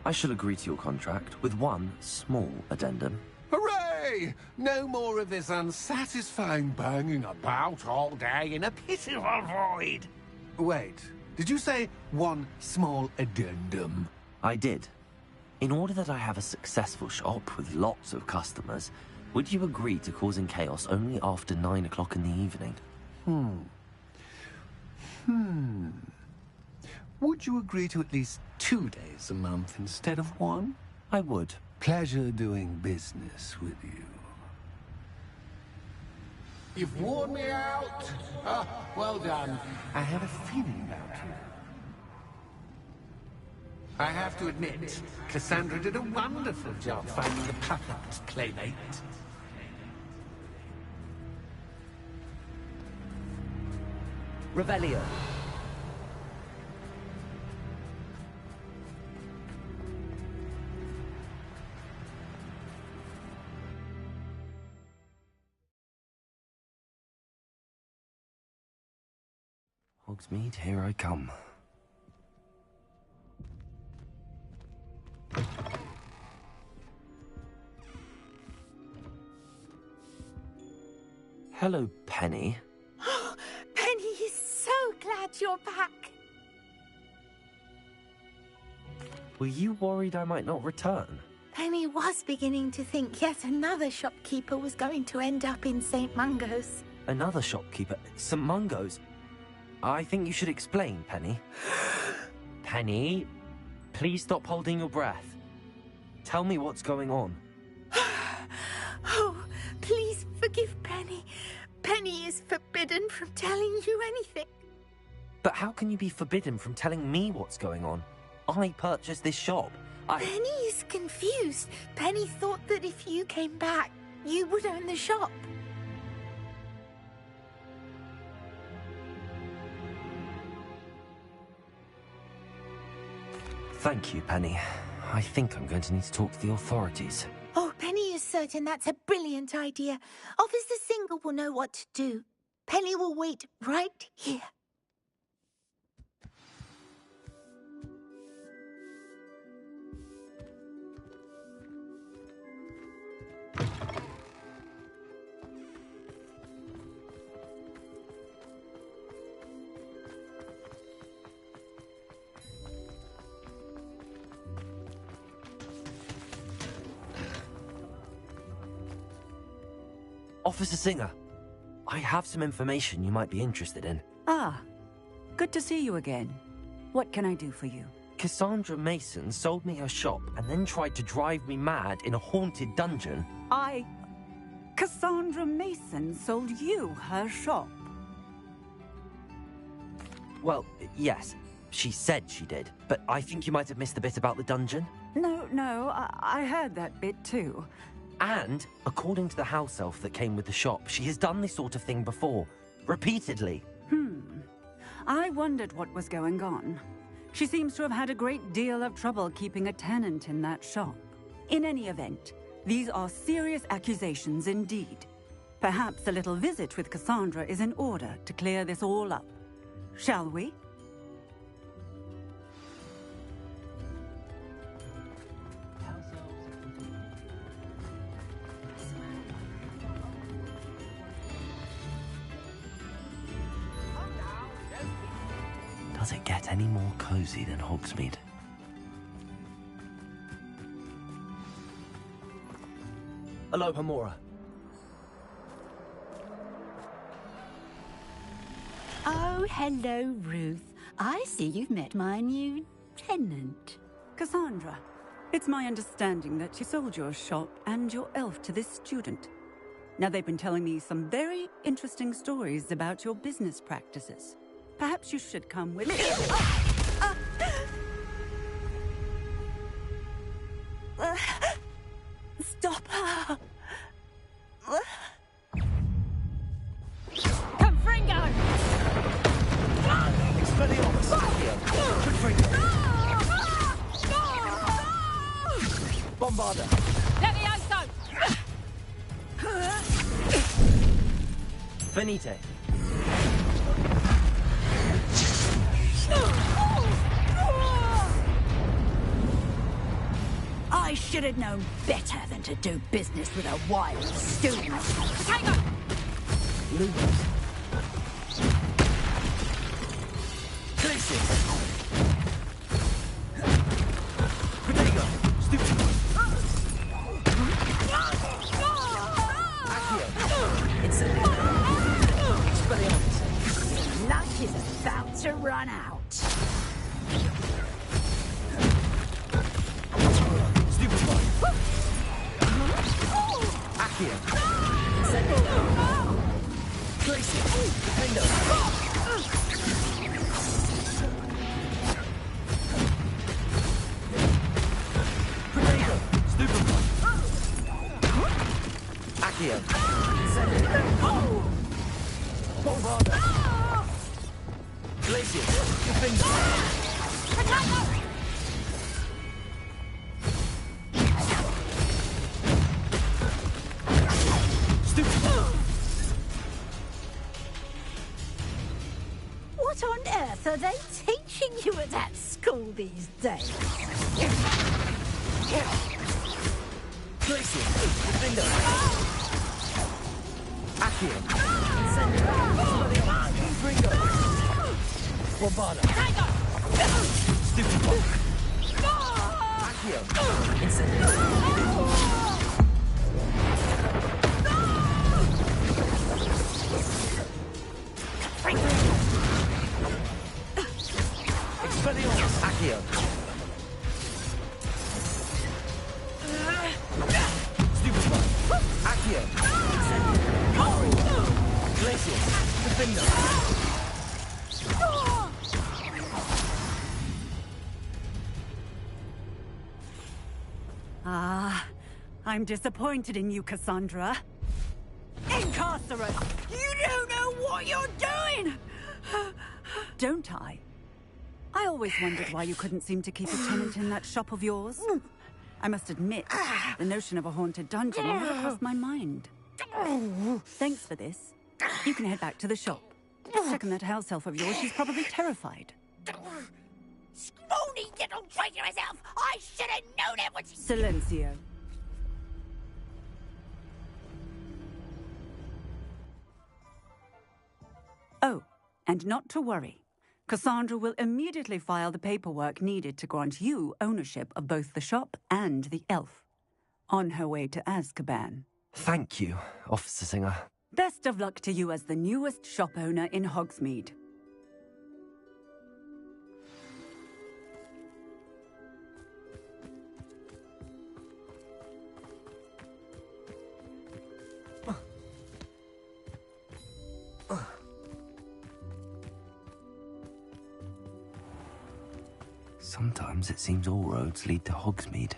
I shall agree to your contract with one small addendum. Hooray! No more of this unsatisfying banging about all day in a pitiful void. Wait, did you say one small addendum? I did. In order that I have a successful shop with lots of customers, would you agree to causing chaos only after 9 o'clock in the evening? Would you agree to at least 2 days a month instead of one? I would. Pleasure doing business with you. You've worn me out. Well done. I have a feeling about you. I have to admit, Cassandra did a wonderful job finding the puppet playmate. Revelio. Hogsmeade, here I come. Hello, Penny. Penny is so glad you're back. Were you worried I might not return? Penny was beginning to think yet another shopkeeper was going to end up in St. Mungo's. Another shopkeeper? St. Mungo's? I think you should explain, Penny. Penny, please stop holding your breath. Tell me what's going on. Oh, please forgive Penny. Penny is forbidden from telling you anything. But how can you be forbidden from telling me what's going on? I purchased this shop. Penny is confused. Penny thought that if you came back, you would own the shop. Thank you, Penny. I think I'm going to need to talk to the authorities. Oh, Penny is certain that's a brilliant idea. Officer Singer will know what to do. Penny will wait right here. Officer Singer, I have some information you might be interested in. Ah, good to see you again. What can I do for you? Cassandra Mason sold me her shop and then tried to drive me mad in a haunted dungeon. Cassandra Mason sold you her shop? Well, yes, she said she did, but I think you might have missed the bit about the dungeon. No, I heard that bit too. And, according to the house elf that came with the shop, she has done this sort of thing before. Repeatedly. I wondered what was going on. She seems to have had a great deal of trouble keeping a tenant in that shop. In any event, these are serious accusations indeed. Perhaps a little visit with Cassandra is in order to clear this all up. Shall we? Does it get any more cozy than Hogsmeade? Aloha, Mora. Oh, hello, Ruth. I see you've met my new tenant. Cassandra, it's my understanding that you sold your shop and your elf to this student. Now, they've been telling me some very interesting stories about your business practices. Perhaps you should come with me. Stop her! Confringo! Expelliarmus! Confringo! Bombarda! Levioso! Venite! I should have known better than to do business with a wild student. Potato! Lumos! Glacius! Protego! Stupid! Accio! Incendio! Expelliarmus! Luck is about to run out. Accio! Incendio! Glacius! Defendo! Protego! Stupid! Accio! Incendio! Bombarda! Glacius! Defendo! What on earth are they teaching you at that school these days? Glacius! Defendo! Accio! Incendio! Ringo! Bombarda! Stupid one! Accio! Incendio! Expelliarmus! Accio! Stupid one! Accio! Incendio! Glacius! Defendo! I'm disappointed in you, Cassandra. Incarcerate! You don't know what you're doing! Don't I? I always wondered why you couldn't seem to keep a tenant in that shop of yours. I must admit, the notion of a haunted dungeon never crossed my mind. Thanks for this. You can head back to the shop. Check on that house elf of yours. She's probably terrified. Scrawny little traitorous elf! I should have known it was... Silencio. Oh, and not to worry. Cassandra will immediately file the paperwork needed to grant you ownership of both the shop and the elf. On her way to Azkaban. Thank you, Officer Singer. Best of luck to you as the newest shop owner in Hogsmeade. Sometimes it seems all roads lead to Hogsmeade.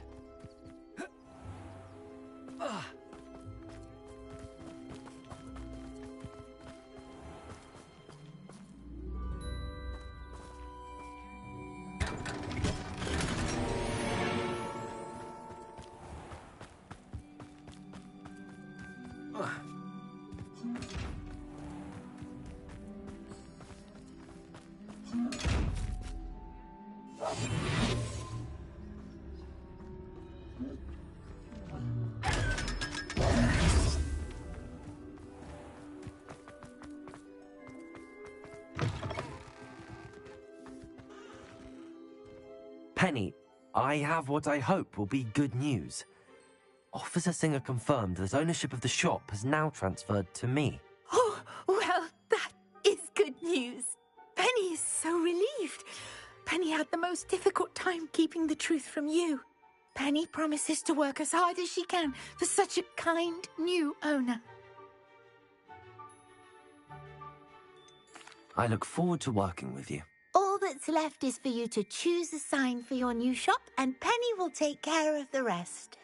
Penny, I have what I hope will be good news. Officer Singer confirmed that ownership of the shop has now transferred to me. Oh, well, that is good news. Penny is so relieved. Penny had the most difficult time keeping the truth from you. Penny promises to work as hard as she can for such a kind new owner. I look forward to working with you. All that's left is for you to choose a sign for your new shop, and Penny will take care of the rest.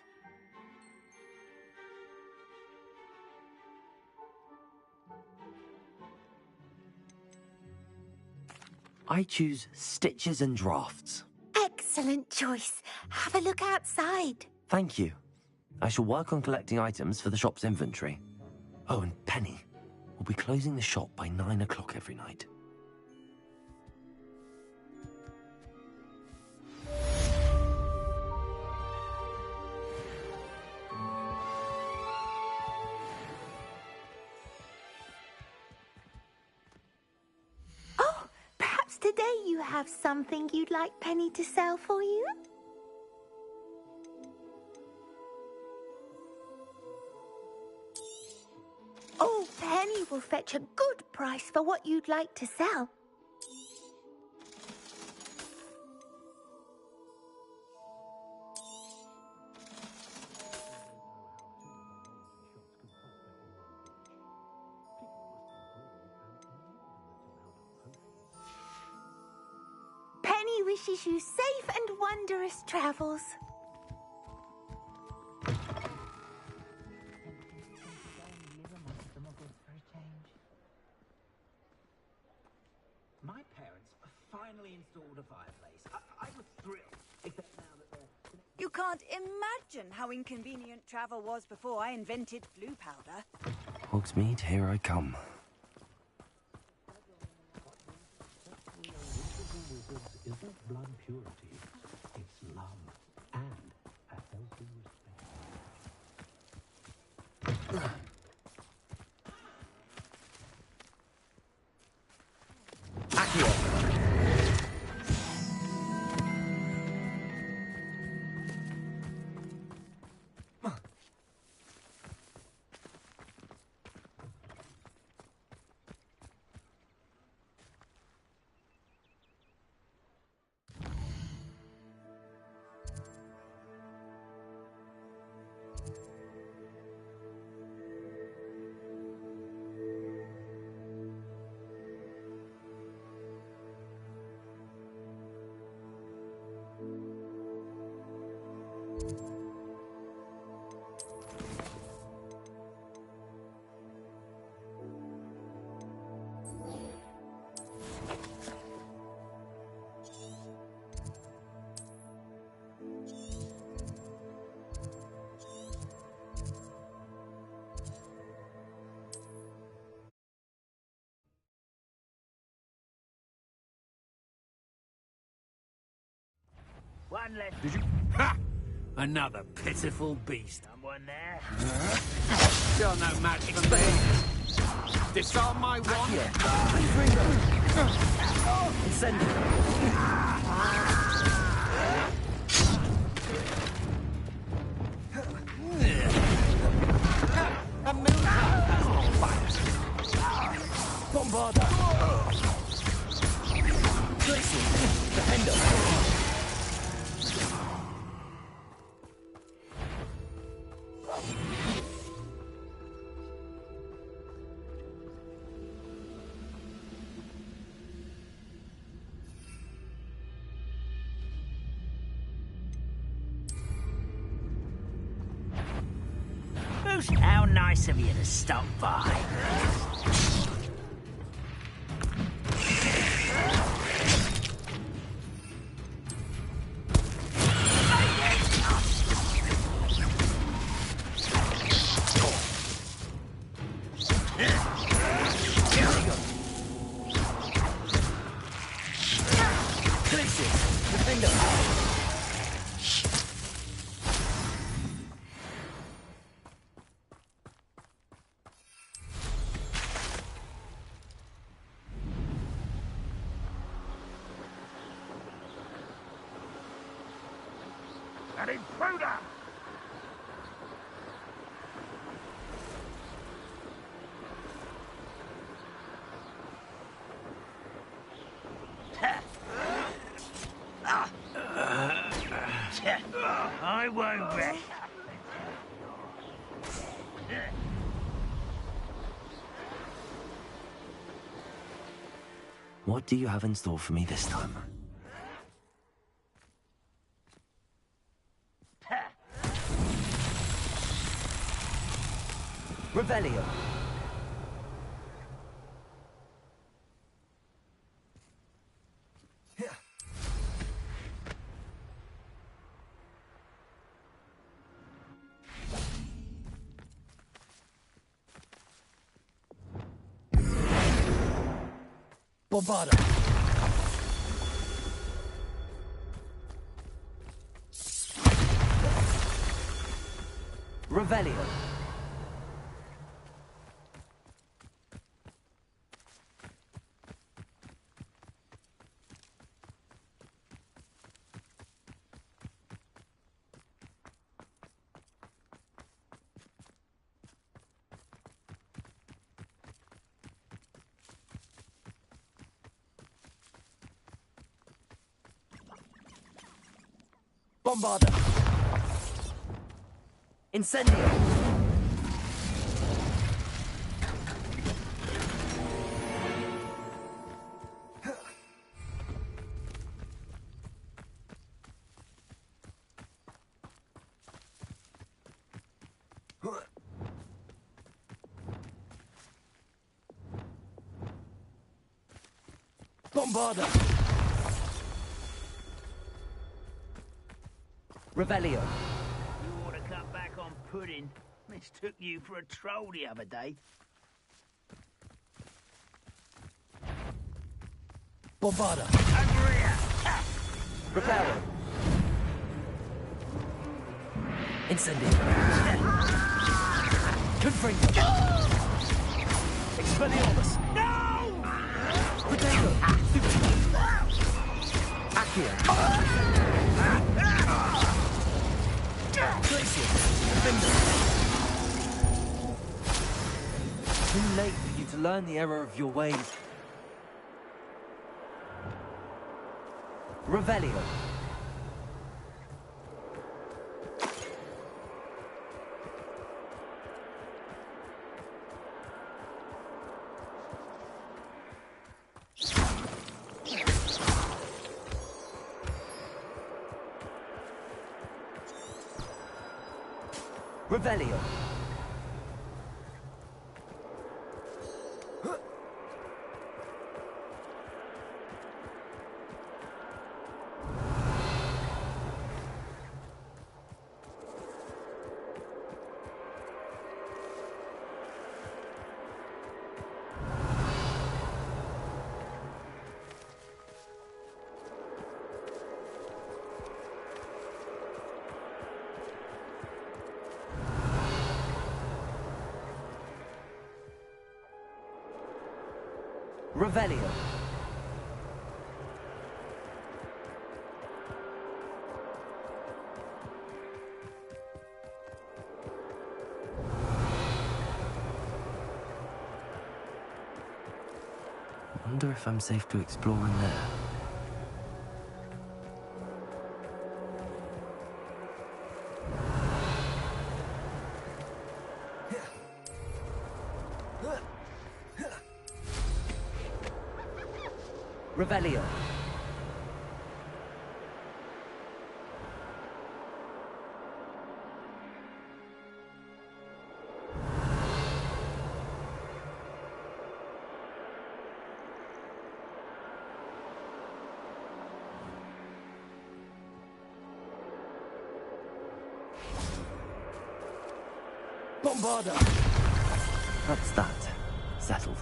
I choose stitches and drafts. Excellent choice. Have a look outside. Thank you. I shall work on collecting items for the shop's inventory. Oh, and Penny, we'll be closing the shop by 9 o'clock every night. Oh, perhaps today you have something you'd like Penny to sell for you? Oh, Penny will fetch a good price for what you'd like to sell. Penny wishes you safe and wondrous travels. My parents finally installed a fireplace. I was thrilled, except now that they're... You can't imagine how inconvenient travel was before I invented blue powder. Hogsmeade, here I come. Isn't blood purity, it's love and a healthy respect. one left. Did you? Ha! Another pitiful beast. Someone there? You're no match for me. Disarm my wand. Incendio. A milk has no fire. Bombarda. Glacier. Defender. How nice of you to stop by. An intruder! I won't rest. What do you have in store for me this time? Revelio. Bombarda. Revelio. Bombarda. Incendio. Bombarda. Revelio. You ought to cut back on pudding. Mistook you for a troll the other day. Bombarda. Over here. Reparo. Incendio. Confringo. Expelliarmus. No! Potato. Accio. Glacier. Defender. Too late for you to learn the error of your ways. Revelio. Revelio. Revelio. Wonder if I'm safe to explore in there. Revelio. Bombarda! That's that. Settled.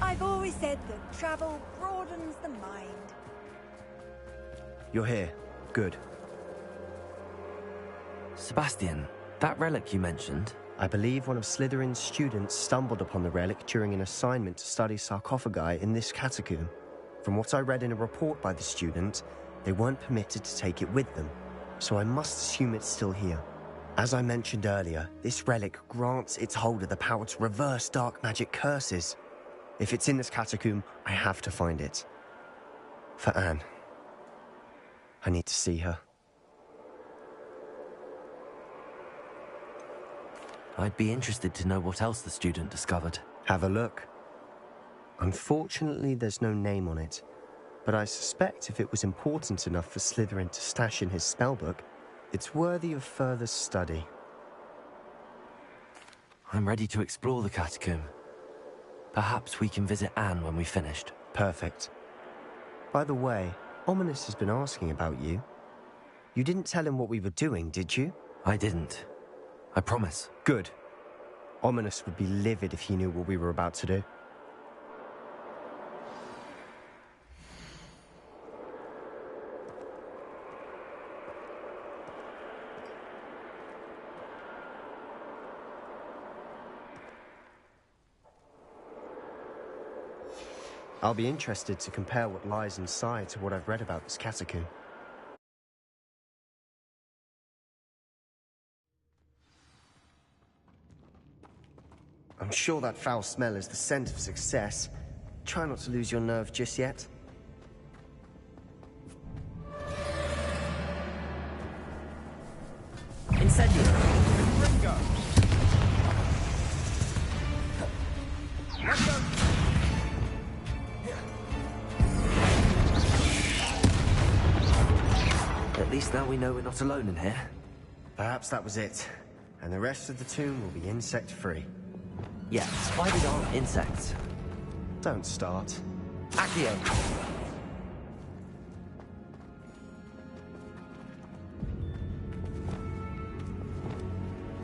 I've always said that travel broadens the mind. You're here. Good. Sebastian, that relic you mentioned? I believe one of Slytherin's students stumbled upon the relic during an assignment to study sarcophagi in this catacomb. From what I read in a report by the student, they weren't permitted to take it with them, so I must assume it's still here. As I mentioned earlier, this relic grants its holder the power to reverse dark magic curses. If it's in this catacomb, I have to find it. For Anne. I need to see her. I'd be interested to know what else the student discovered. Have a look. Unfortunately, there's no name on it, but I suspect if it was important enough for Slytherin to stash in his spellbook, it's worthy of further study. I'm ready to explore the catacomb. Perhaps we can visit Anne when we've finished. Perfect. By the way, Ominous has been asking about you. You didn't tell him what we were doing, did you? I didn't. I promise. Good. Ominous would be livid if he knew what we were about to do. I'll be interested to compare what lies inside to what I've read about this catacomb. I'm sure that foul smell is the scent of success. Try not to lose your nerve just yet. Incendio! Ringo! Let's go! At least now we know we're not alone in here. Perhaps that was it. And the rest of the tomb will be insect-free. Yeah, spiders aren't insects. Don't start. Accio!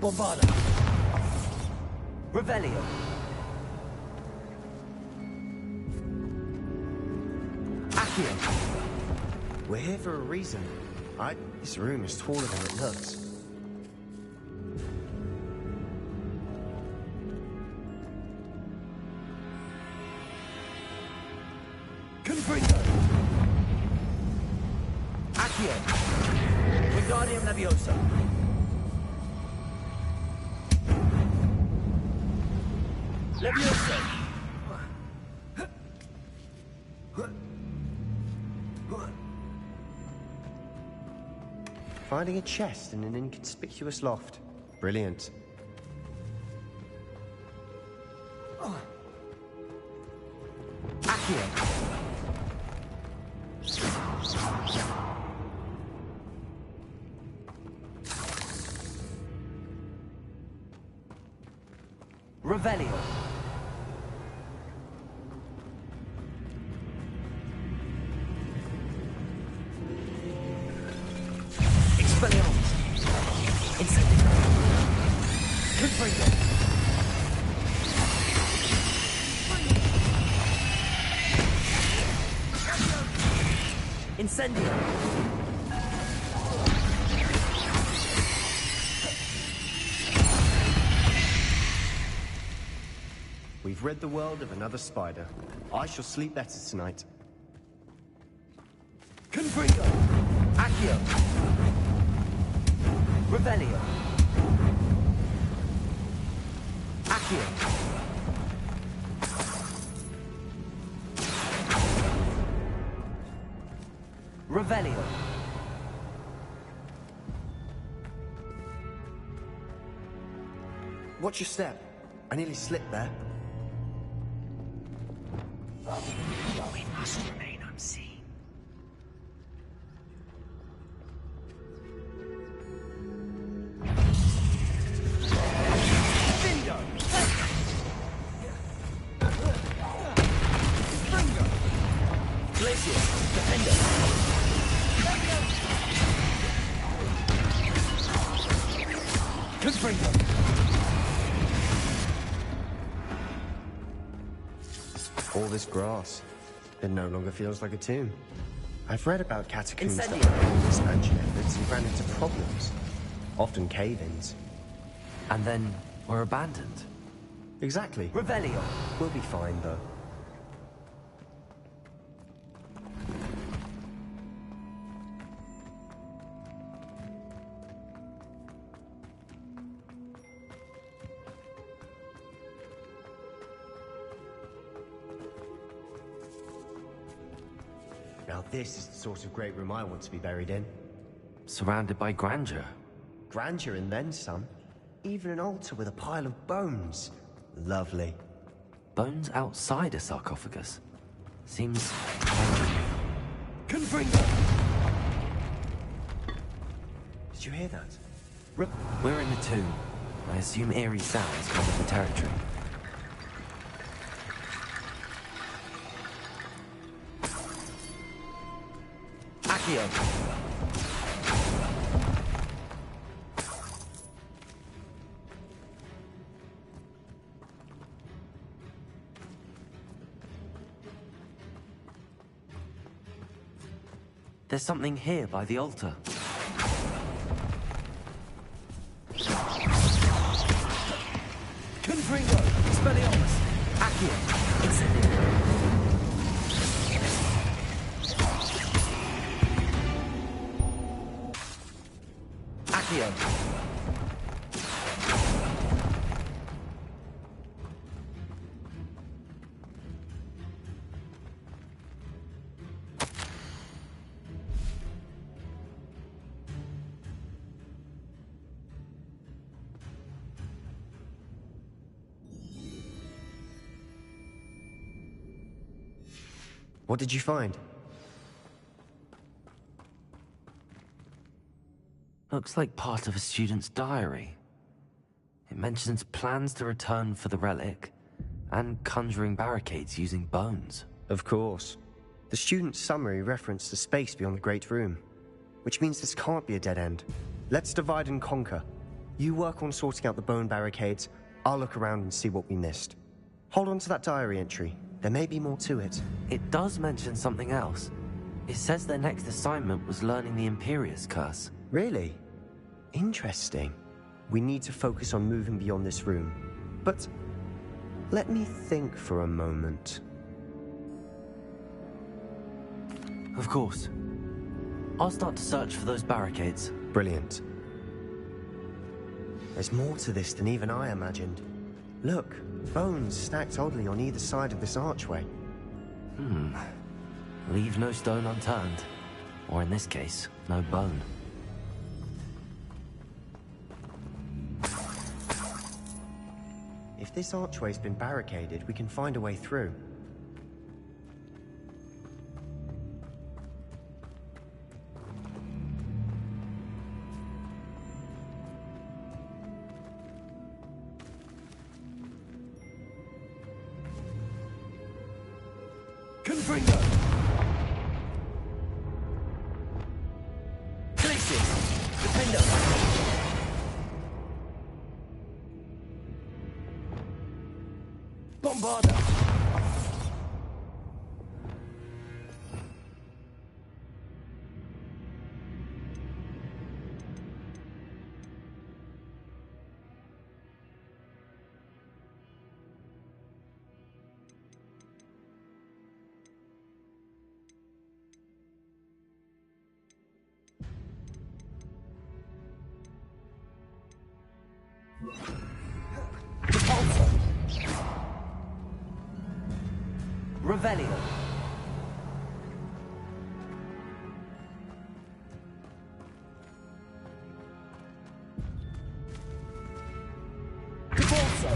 Bombarda! Revelio! Accio! We're here for a reason. This room is taller than it looks. Confringo! Accio! Wingardium Leviosa! Leviosa! Finding a chest in an inconspicuous loft. Brilliant. Accio! Revelio! Expelliarmus. Incendio. Confringo. Incendio. We've rid the world of another spider. I shall sleep better tonight. Confringo. Accio. Revelio. Accio. Revelio. Watch your step. I nearly slipped there. We must remain unseen. Veedoc. Springer. Glacier. Defender. Confringo. All this grass. It no longer feels like a tomb. I've read about catacombs that Incendio. expansion efforts and ran into problems. Often cave-ins. And then we're abandoned. Exactly. Revelio. We'll be fine, though. Now this is the sort of great room I want to be buried in. Surrounded by grandeur. Grandeur and then some. Even an altar with a pile of bones. Lovely. Bones outside a sarcophagus. Seems... Confringo. Did you hear that? We're in the tomb. I assume eerie sounds cover the territory. Accio. There's something here by the altar. Confringo. Expelliarmus. Accio. Incendio. Accio. What did you find? Looks like part of a student's diary. It mentions plans to return for the relic, and conjuring barricades using bones. Of course. The student's summary referenced the space beyond the Great Room, which means this can't be a dead end. Let's divide and conquer. You work on sorting out the bone barricades, I'll look around and see what we missed. Hold on to that diary entry. There may be more to it. It does mention something else. It says their next assignment was learning the Imperius Curse. Really? Interesting. We need to focus on moving beyond this room. But let me think for a moment. Of course. I'll start to search for those barricades. Brilliant. There's more to this than even I imagined. Look, bones stacked oddly on either side of this archway. Leave no stone unturned. Or in this case, no bone. If this archway's been barricaded, we can find a way through. Glacier. Bombarda! Revelio. Cabalso.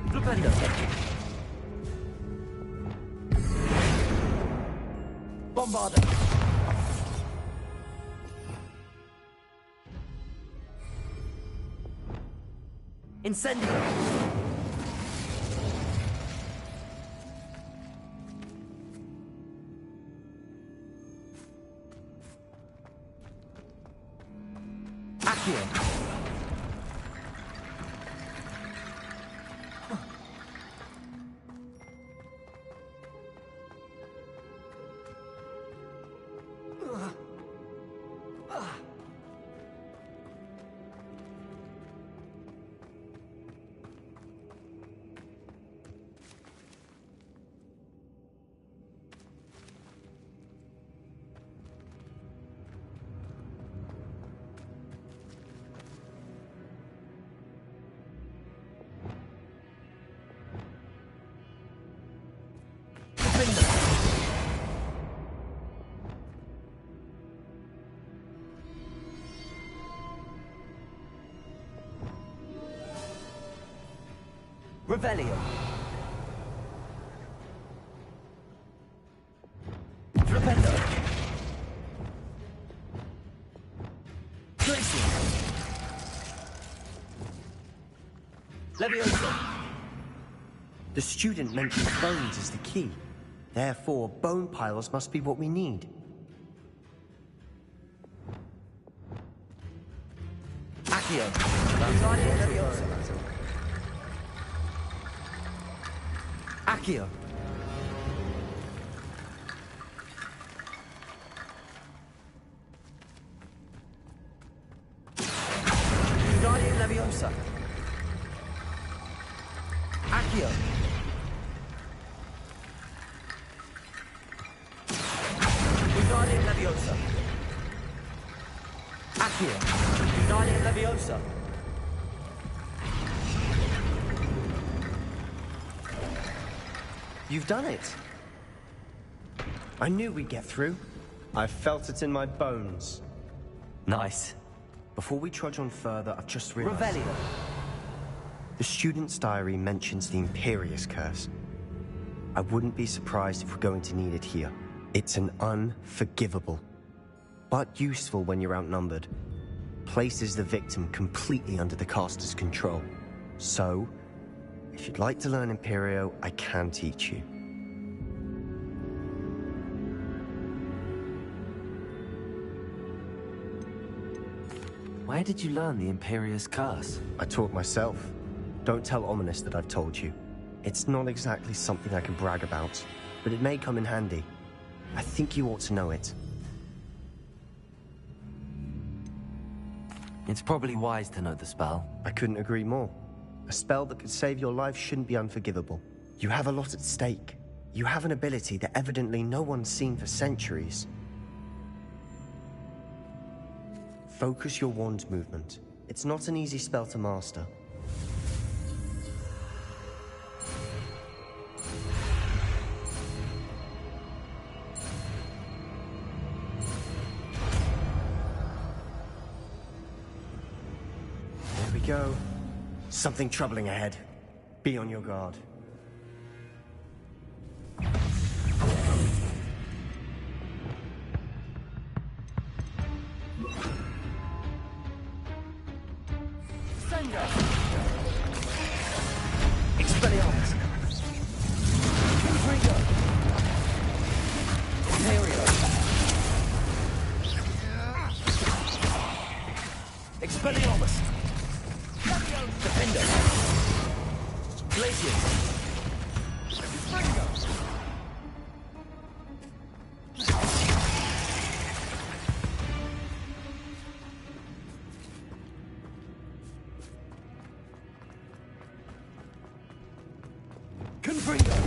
Flipendo. Bombarda. Incendio. Accio. Revelio. Flipendo. Glacier. Leviosa. The student mentioned bones as the key. Therefore, bone piles must be what we need. Accio. Accio. Guardian Leviosa. Accio. Guardian Leviosa. Accio. Guardian Leviosa. You've done it. I knew we'd get through. I felt it in my bones. Nice. Before we trudge on further, I've just realized... Revelio. The student's diary mentions the Imperious Curse. I wouldn't be surprised if we're going to need it here. It's an unforgivable, but useful when you're outnumbered. Places the victim completely under the caster's control. So, if you'd like to learn Imperio, I can teach you. Where did you learn the Imperious Curse? I taught myself. Don't tell Ominous that I've told you. It's not exactly something I can brag about, but it may come in handy. I think you ought to know it. It's probably wise to know the spell. I couldn't agree more. A spell that could save your life shouldn't be unforgivable. You have a lot at stake. You have an ability that evidently no one's seen for centuries. Focus your wand movement. It's not an easy spell to master. There we go. Something troubling ahead. Be on your guard. Expelliarmus! Defender! Glacius! Confringo!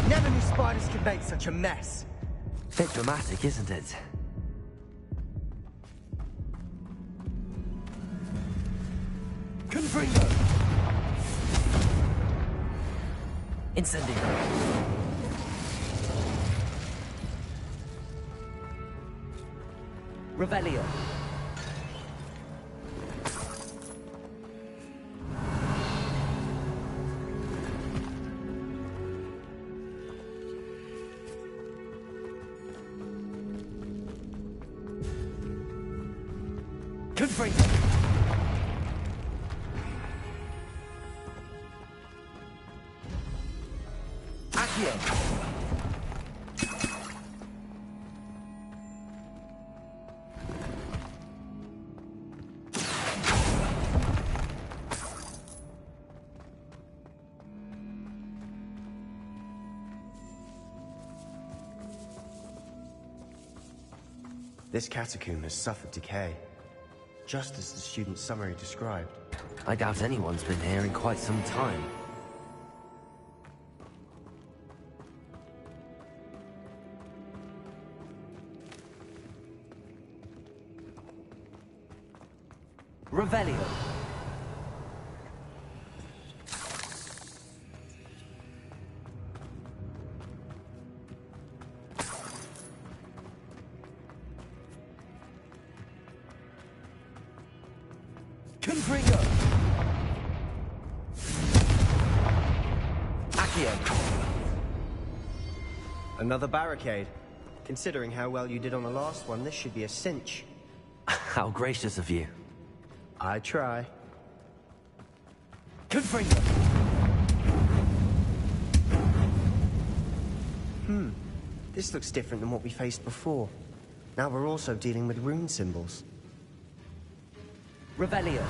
Never knew spiders could make such a mess. Bit dramatic, isn't it? Confringo! Incendio! Revelio! Confringo! Accio! This catacomb has suffered decay, just as the student's summary described. I doubt anyone's been here in quite some time. Revelio! Confringo! Accio! Another barricade. Considering how well you did on the last one, this should be a cinch. How gracious of you. I try. Confringo! This looks different than what we faced before. Now we're also dealing with rune symbols. Revelio!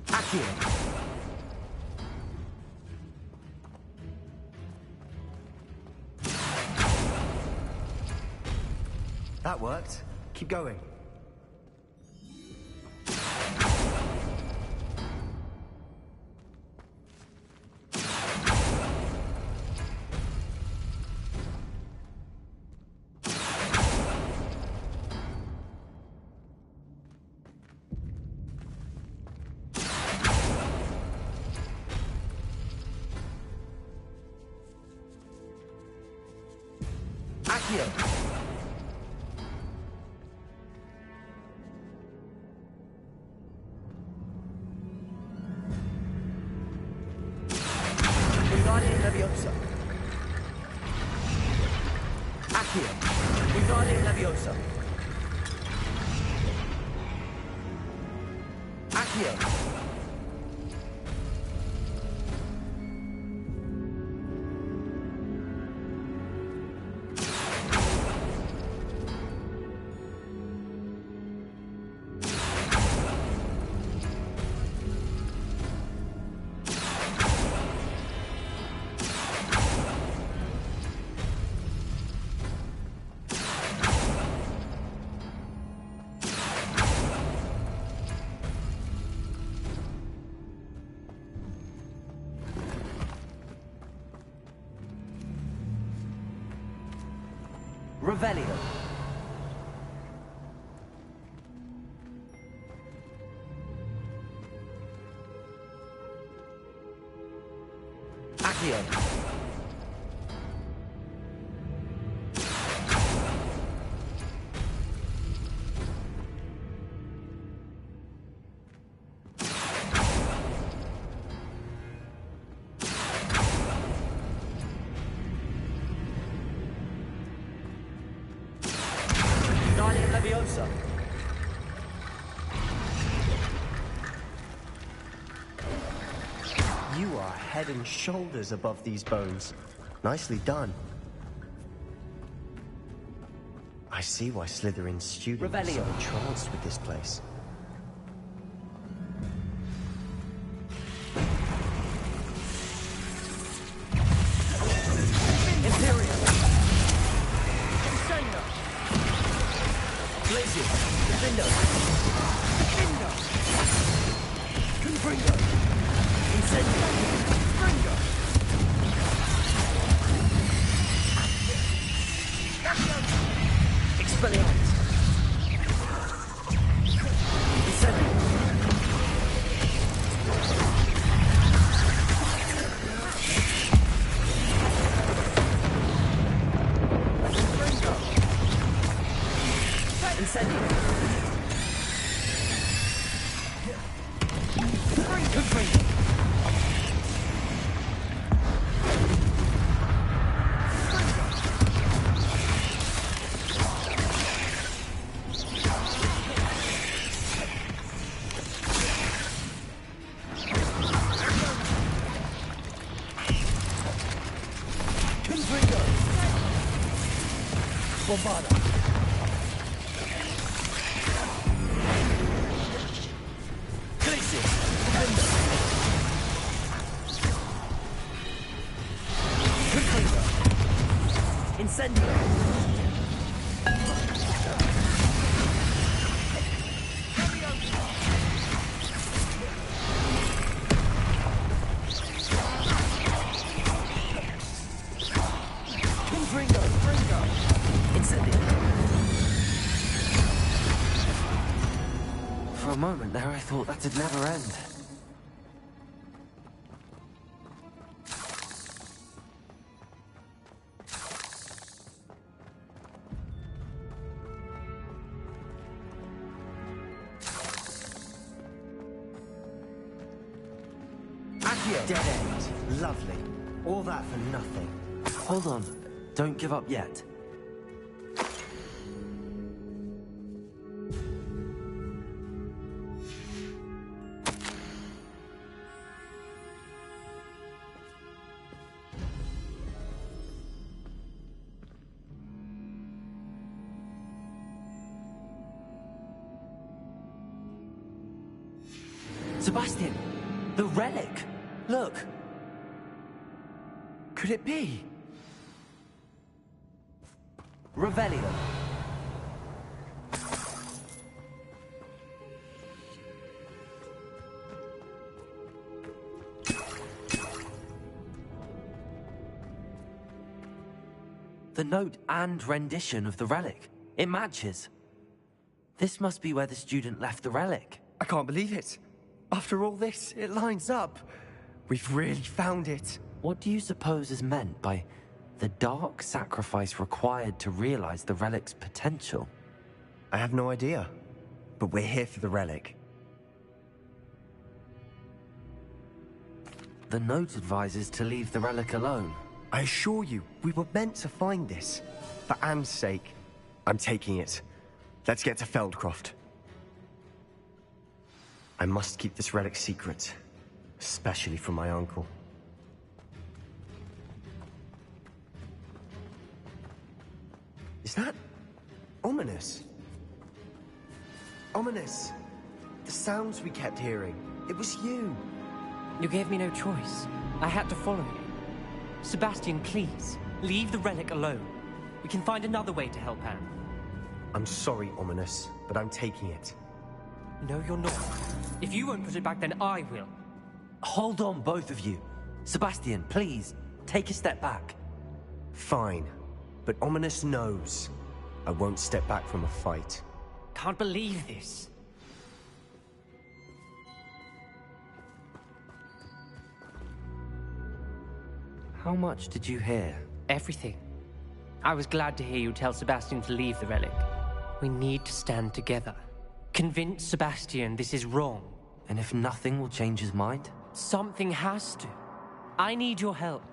Accio! That worked. Keep going. Accio! Wingardium Leviosa. Accio! Wingardium Leviosa. Accio! Revelio. Accio. You are head and shoulders above these bones. Nicely done. I see why Slytherin's students are so entranced with this place. Imperium! Incendio! Blazing! Defendo! Defendo! Confringo! Incendio! Confringo! Expelliarmus! Incendio! Incendio! Confringo! Bombarda! Glacier! Defender! Confringo! Incendio! Confringo! Incendio! For a moment there, I thought that'd never end. Accio! Dead end. Lovely. All that for nothing. Hold on. Don't give up yet. Sebastian! The relic! Look! Could it be? Revelio. The note and rendition of the relic. It matches. This must be where the student left the relic. I can't believe it. After all this, it lines up. We've really found it. What do you suppose is meant by the dark sacrifice required to realize the relic's potential? I have no idea, but we're here for the relic. The note advises to leave the relic alone. I assure you, we were meant to find this. For Anne's sake, I'm taking it. Let's get to Feldcroft. I must keep this relic secret, especially from my uncle. Is that ominous? Ominous! The sounds we kept hearing. It was you. You gave me no choice. I had to follow you. Sebastian, please, leave the relic alone. We can find another way to help Anne. I'm sorry, Ominous, but I'm taking it. No, you're not. If you won't put it back, then I will. Hold on, both of you. Sebastian, please, take a step back. Fine, but Ominous knows. I won't step back from a fight. Can't believe this. How much did you hear? Everything. I was glad to hear you tell Sebastian to leave the relic. We need to stand together. Convince Sebastian this is wrong. And if nothing will change his mind? Something has to. I need your help.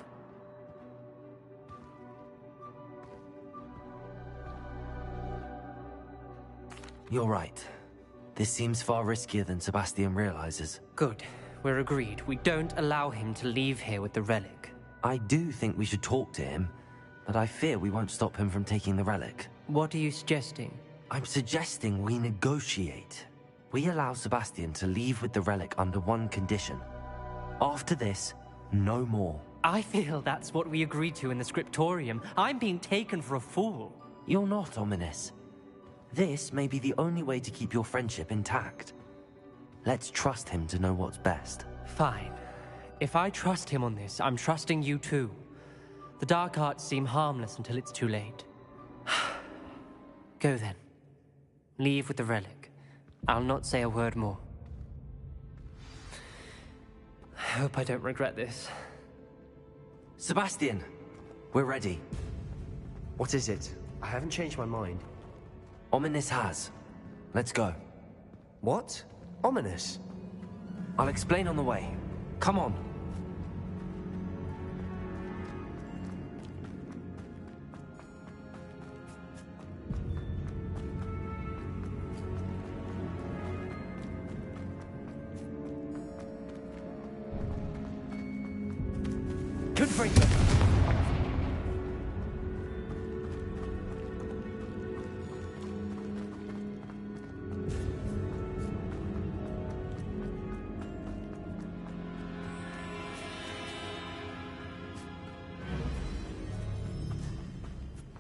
You're right. This seems far riskier than Sebastian realizes. Good. We're agreed. We don't allow him to leave here with the relic. I do think we should talk to him, but I fear we won't stop him from taking the relic. What are you suggesting? I'm suggesting we negotiate. We allow Sebastian to leave with the relic under one condition. After this, no more. I feel that's what we agreed to in the scriptorium. I'm being taken for a fool. You're not, Ominous. This may be the only way to keep your friendship intact. Let's trust him to know what's best. Fine. If I trust him on this, I'm trusting you too. The dark arts seem harmless until it's too late. Go then. Leave with the relic. I'll not say a word more. I hope I don't regret this. Sebastian! We're ready. What is it? I haven't changed my mind. Ominous has. Let's go. What? Ominous? I'll explain on the way. Come on. Good break them.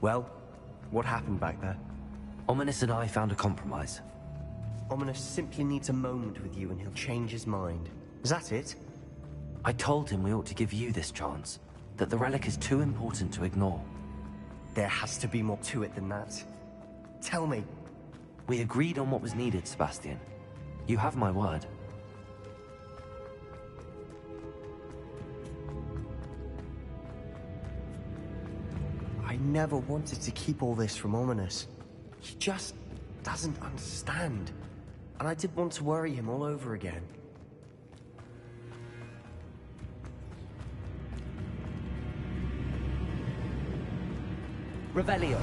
Well, what happened back there? Ominous and I found a compromise. Ominous simply needs a moment with you and he'll change his mind. Is that it? I told him we ought to give you this chance, that the relic is too important to ignore. There has to be more to it than that. Tell me. We agreed on what was needed, Sebastian. You have my word. I never wanted to keep all this from Ominous. He just doesn't understand. And I didn't want to worry him all over again. Revelio.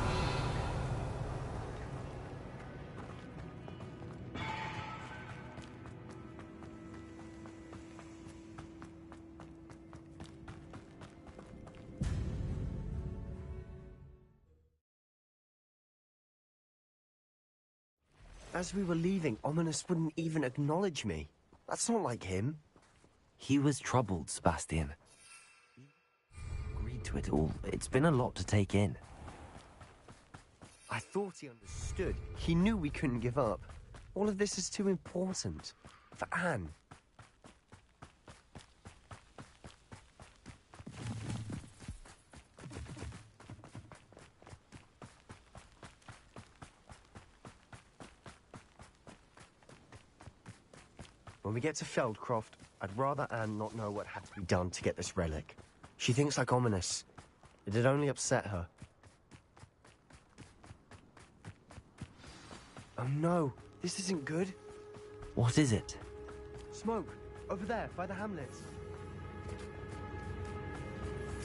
As we were leaving, Ominous wouldn't even acknowledge me. That's not like him. He was troubled, Sebastian. He agreed to it all. It's been a lot to take in. I thought he understood. He knew we couldn't give up. All of this is too important. For Anne. When we get to Feldcroft, I'd rather Anne not know what had to be done to get this relic. She thinks like Ominous. It'd only upset her. Oh no, this isn't good. What is it? Smoke, over there, by the hamlets.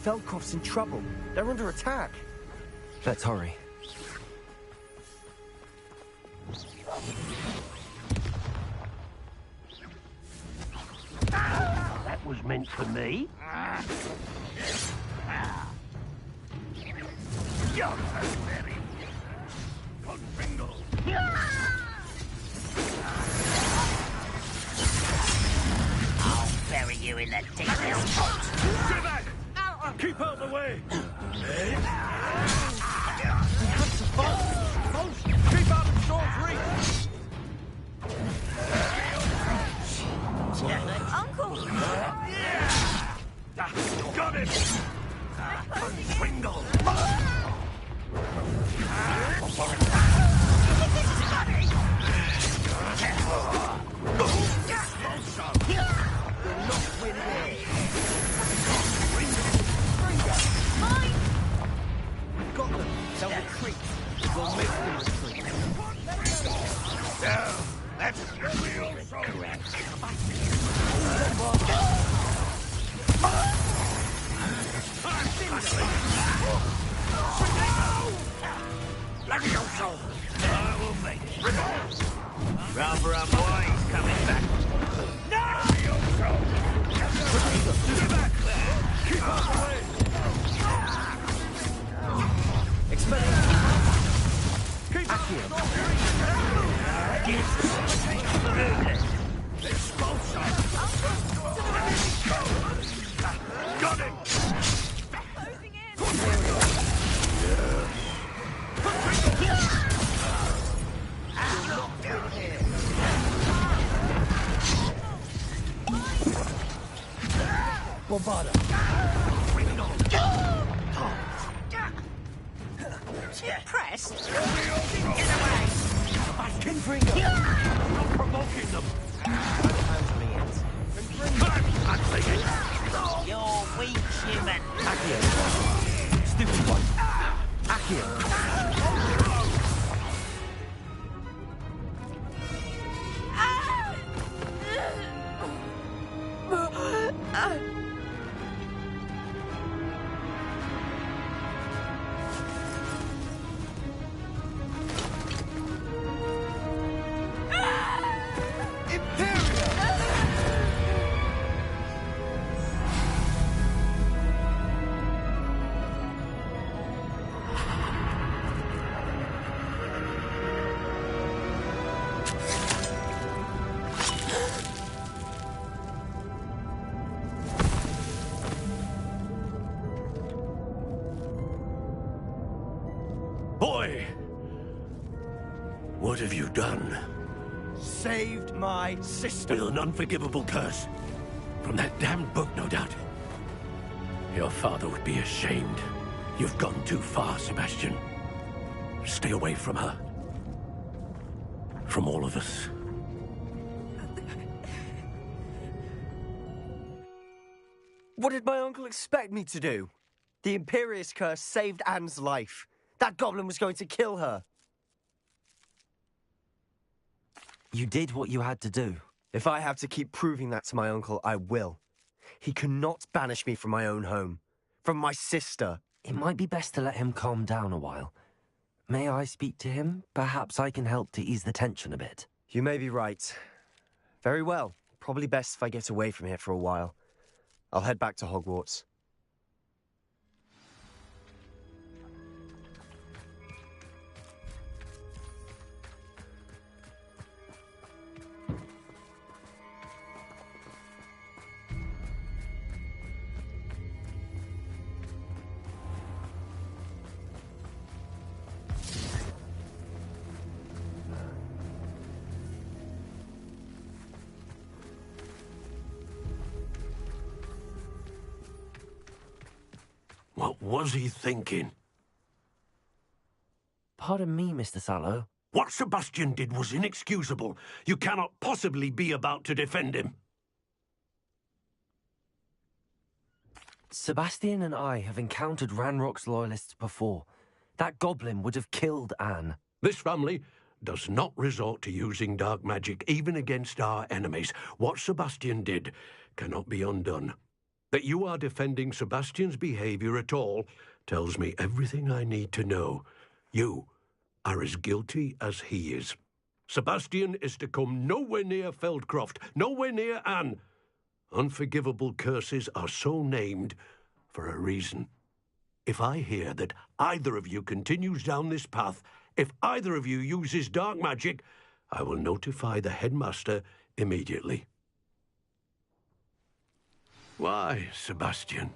Feldcroft's in trouble. They're under attack. Let's hurry. That was meant for me. You're so very I'll bury you in the deepest pot. Stay back! Keep out of the way! Keep out of sword's reach! Uncle! Got him! Swingle! Got them. They'll retreat. We'll make them retreat. Now, that's real correct. I will make it. Round for our boys coming back. No! Get back! Keep out the way! Expelling. Keep back here. Got it! Bombarda. Bring it on! Press? Get away! Confringo. I'm not provoking them! Handling it. I'm thinking. You're weak, human. Accio. Stupid one. Accio. Boy! What have you done? Saved my sister. With an unforgivable curse. From that damned book, no doubt. Your father would be ashamed. You've gone too far, Sebastian. Stay away from her. From all of us. What did my uncle expect me to do? The Imperious curse saved Anne's life. That goblin was going to kill her. You did what you had to do. If I have to keep proving that to my uncle, I will. He cannot banish me from my own home. From my sister. It might be best to let him calm down a while. May I speak to him? Perhaps I can help to ease the tension a bit. You may be right. Very well. Probably best if I get away from here for a while. I'll head back to Hogwarts. What was he thinking? Pardon me, Mr. Sallow. What Sebastian did was inexcusable. You cannot possibly be about to defend him. Sebastian and I have encountered Ranrock's loyalists before. That goblin would have killed Anne. This family does not resort to using dark magic, even against our enemies. What Sebastian did cannot be undone. That you are defending Sebastian's behavior at all tells me everything I need to know. You are as guilty as he is. Sebastian is to come nowhere near Feldcroft, nowhere near Anne. Unforgivable curses are so named for a reason. If I hear that either of you continues down this path, if either of you uses dark magic, I will notify the headmaster immediately. Why, Sebastian?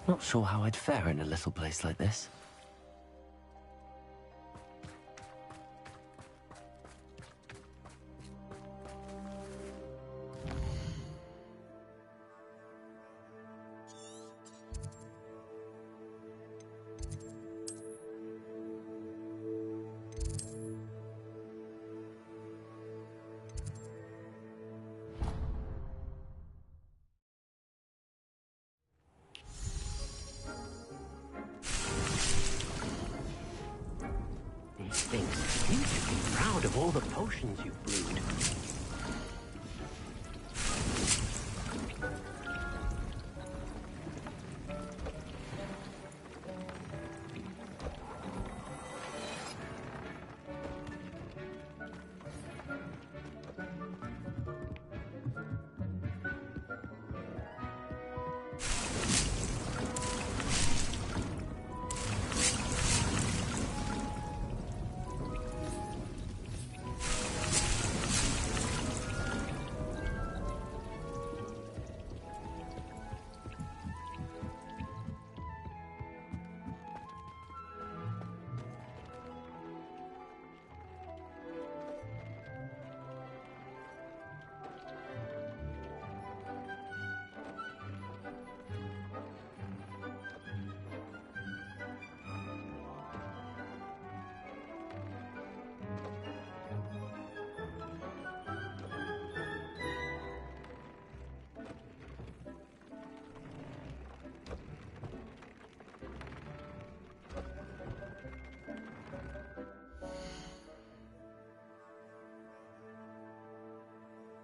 Not sure how I'd fare in a little place like this. These things seem to be proud of all the potions you've brewed.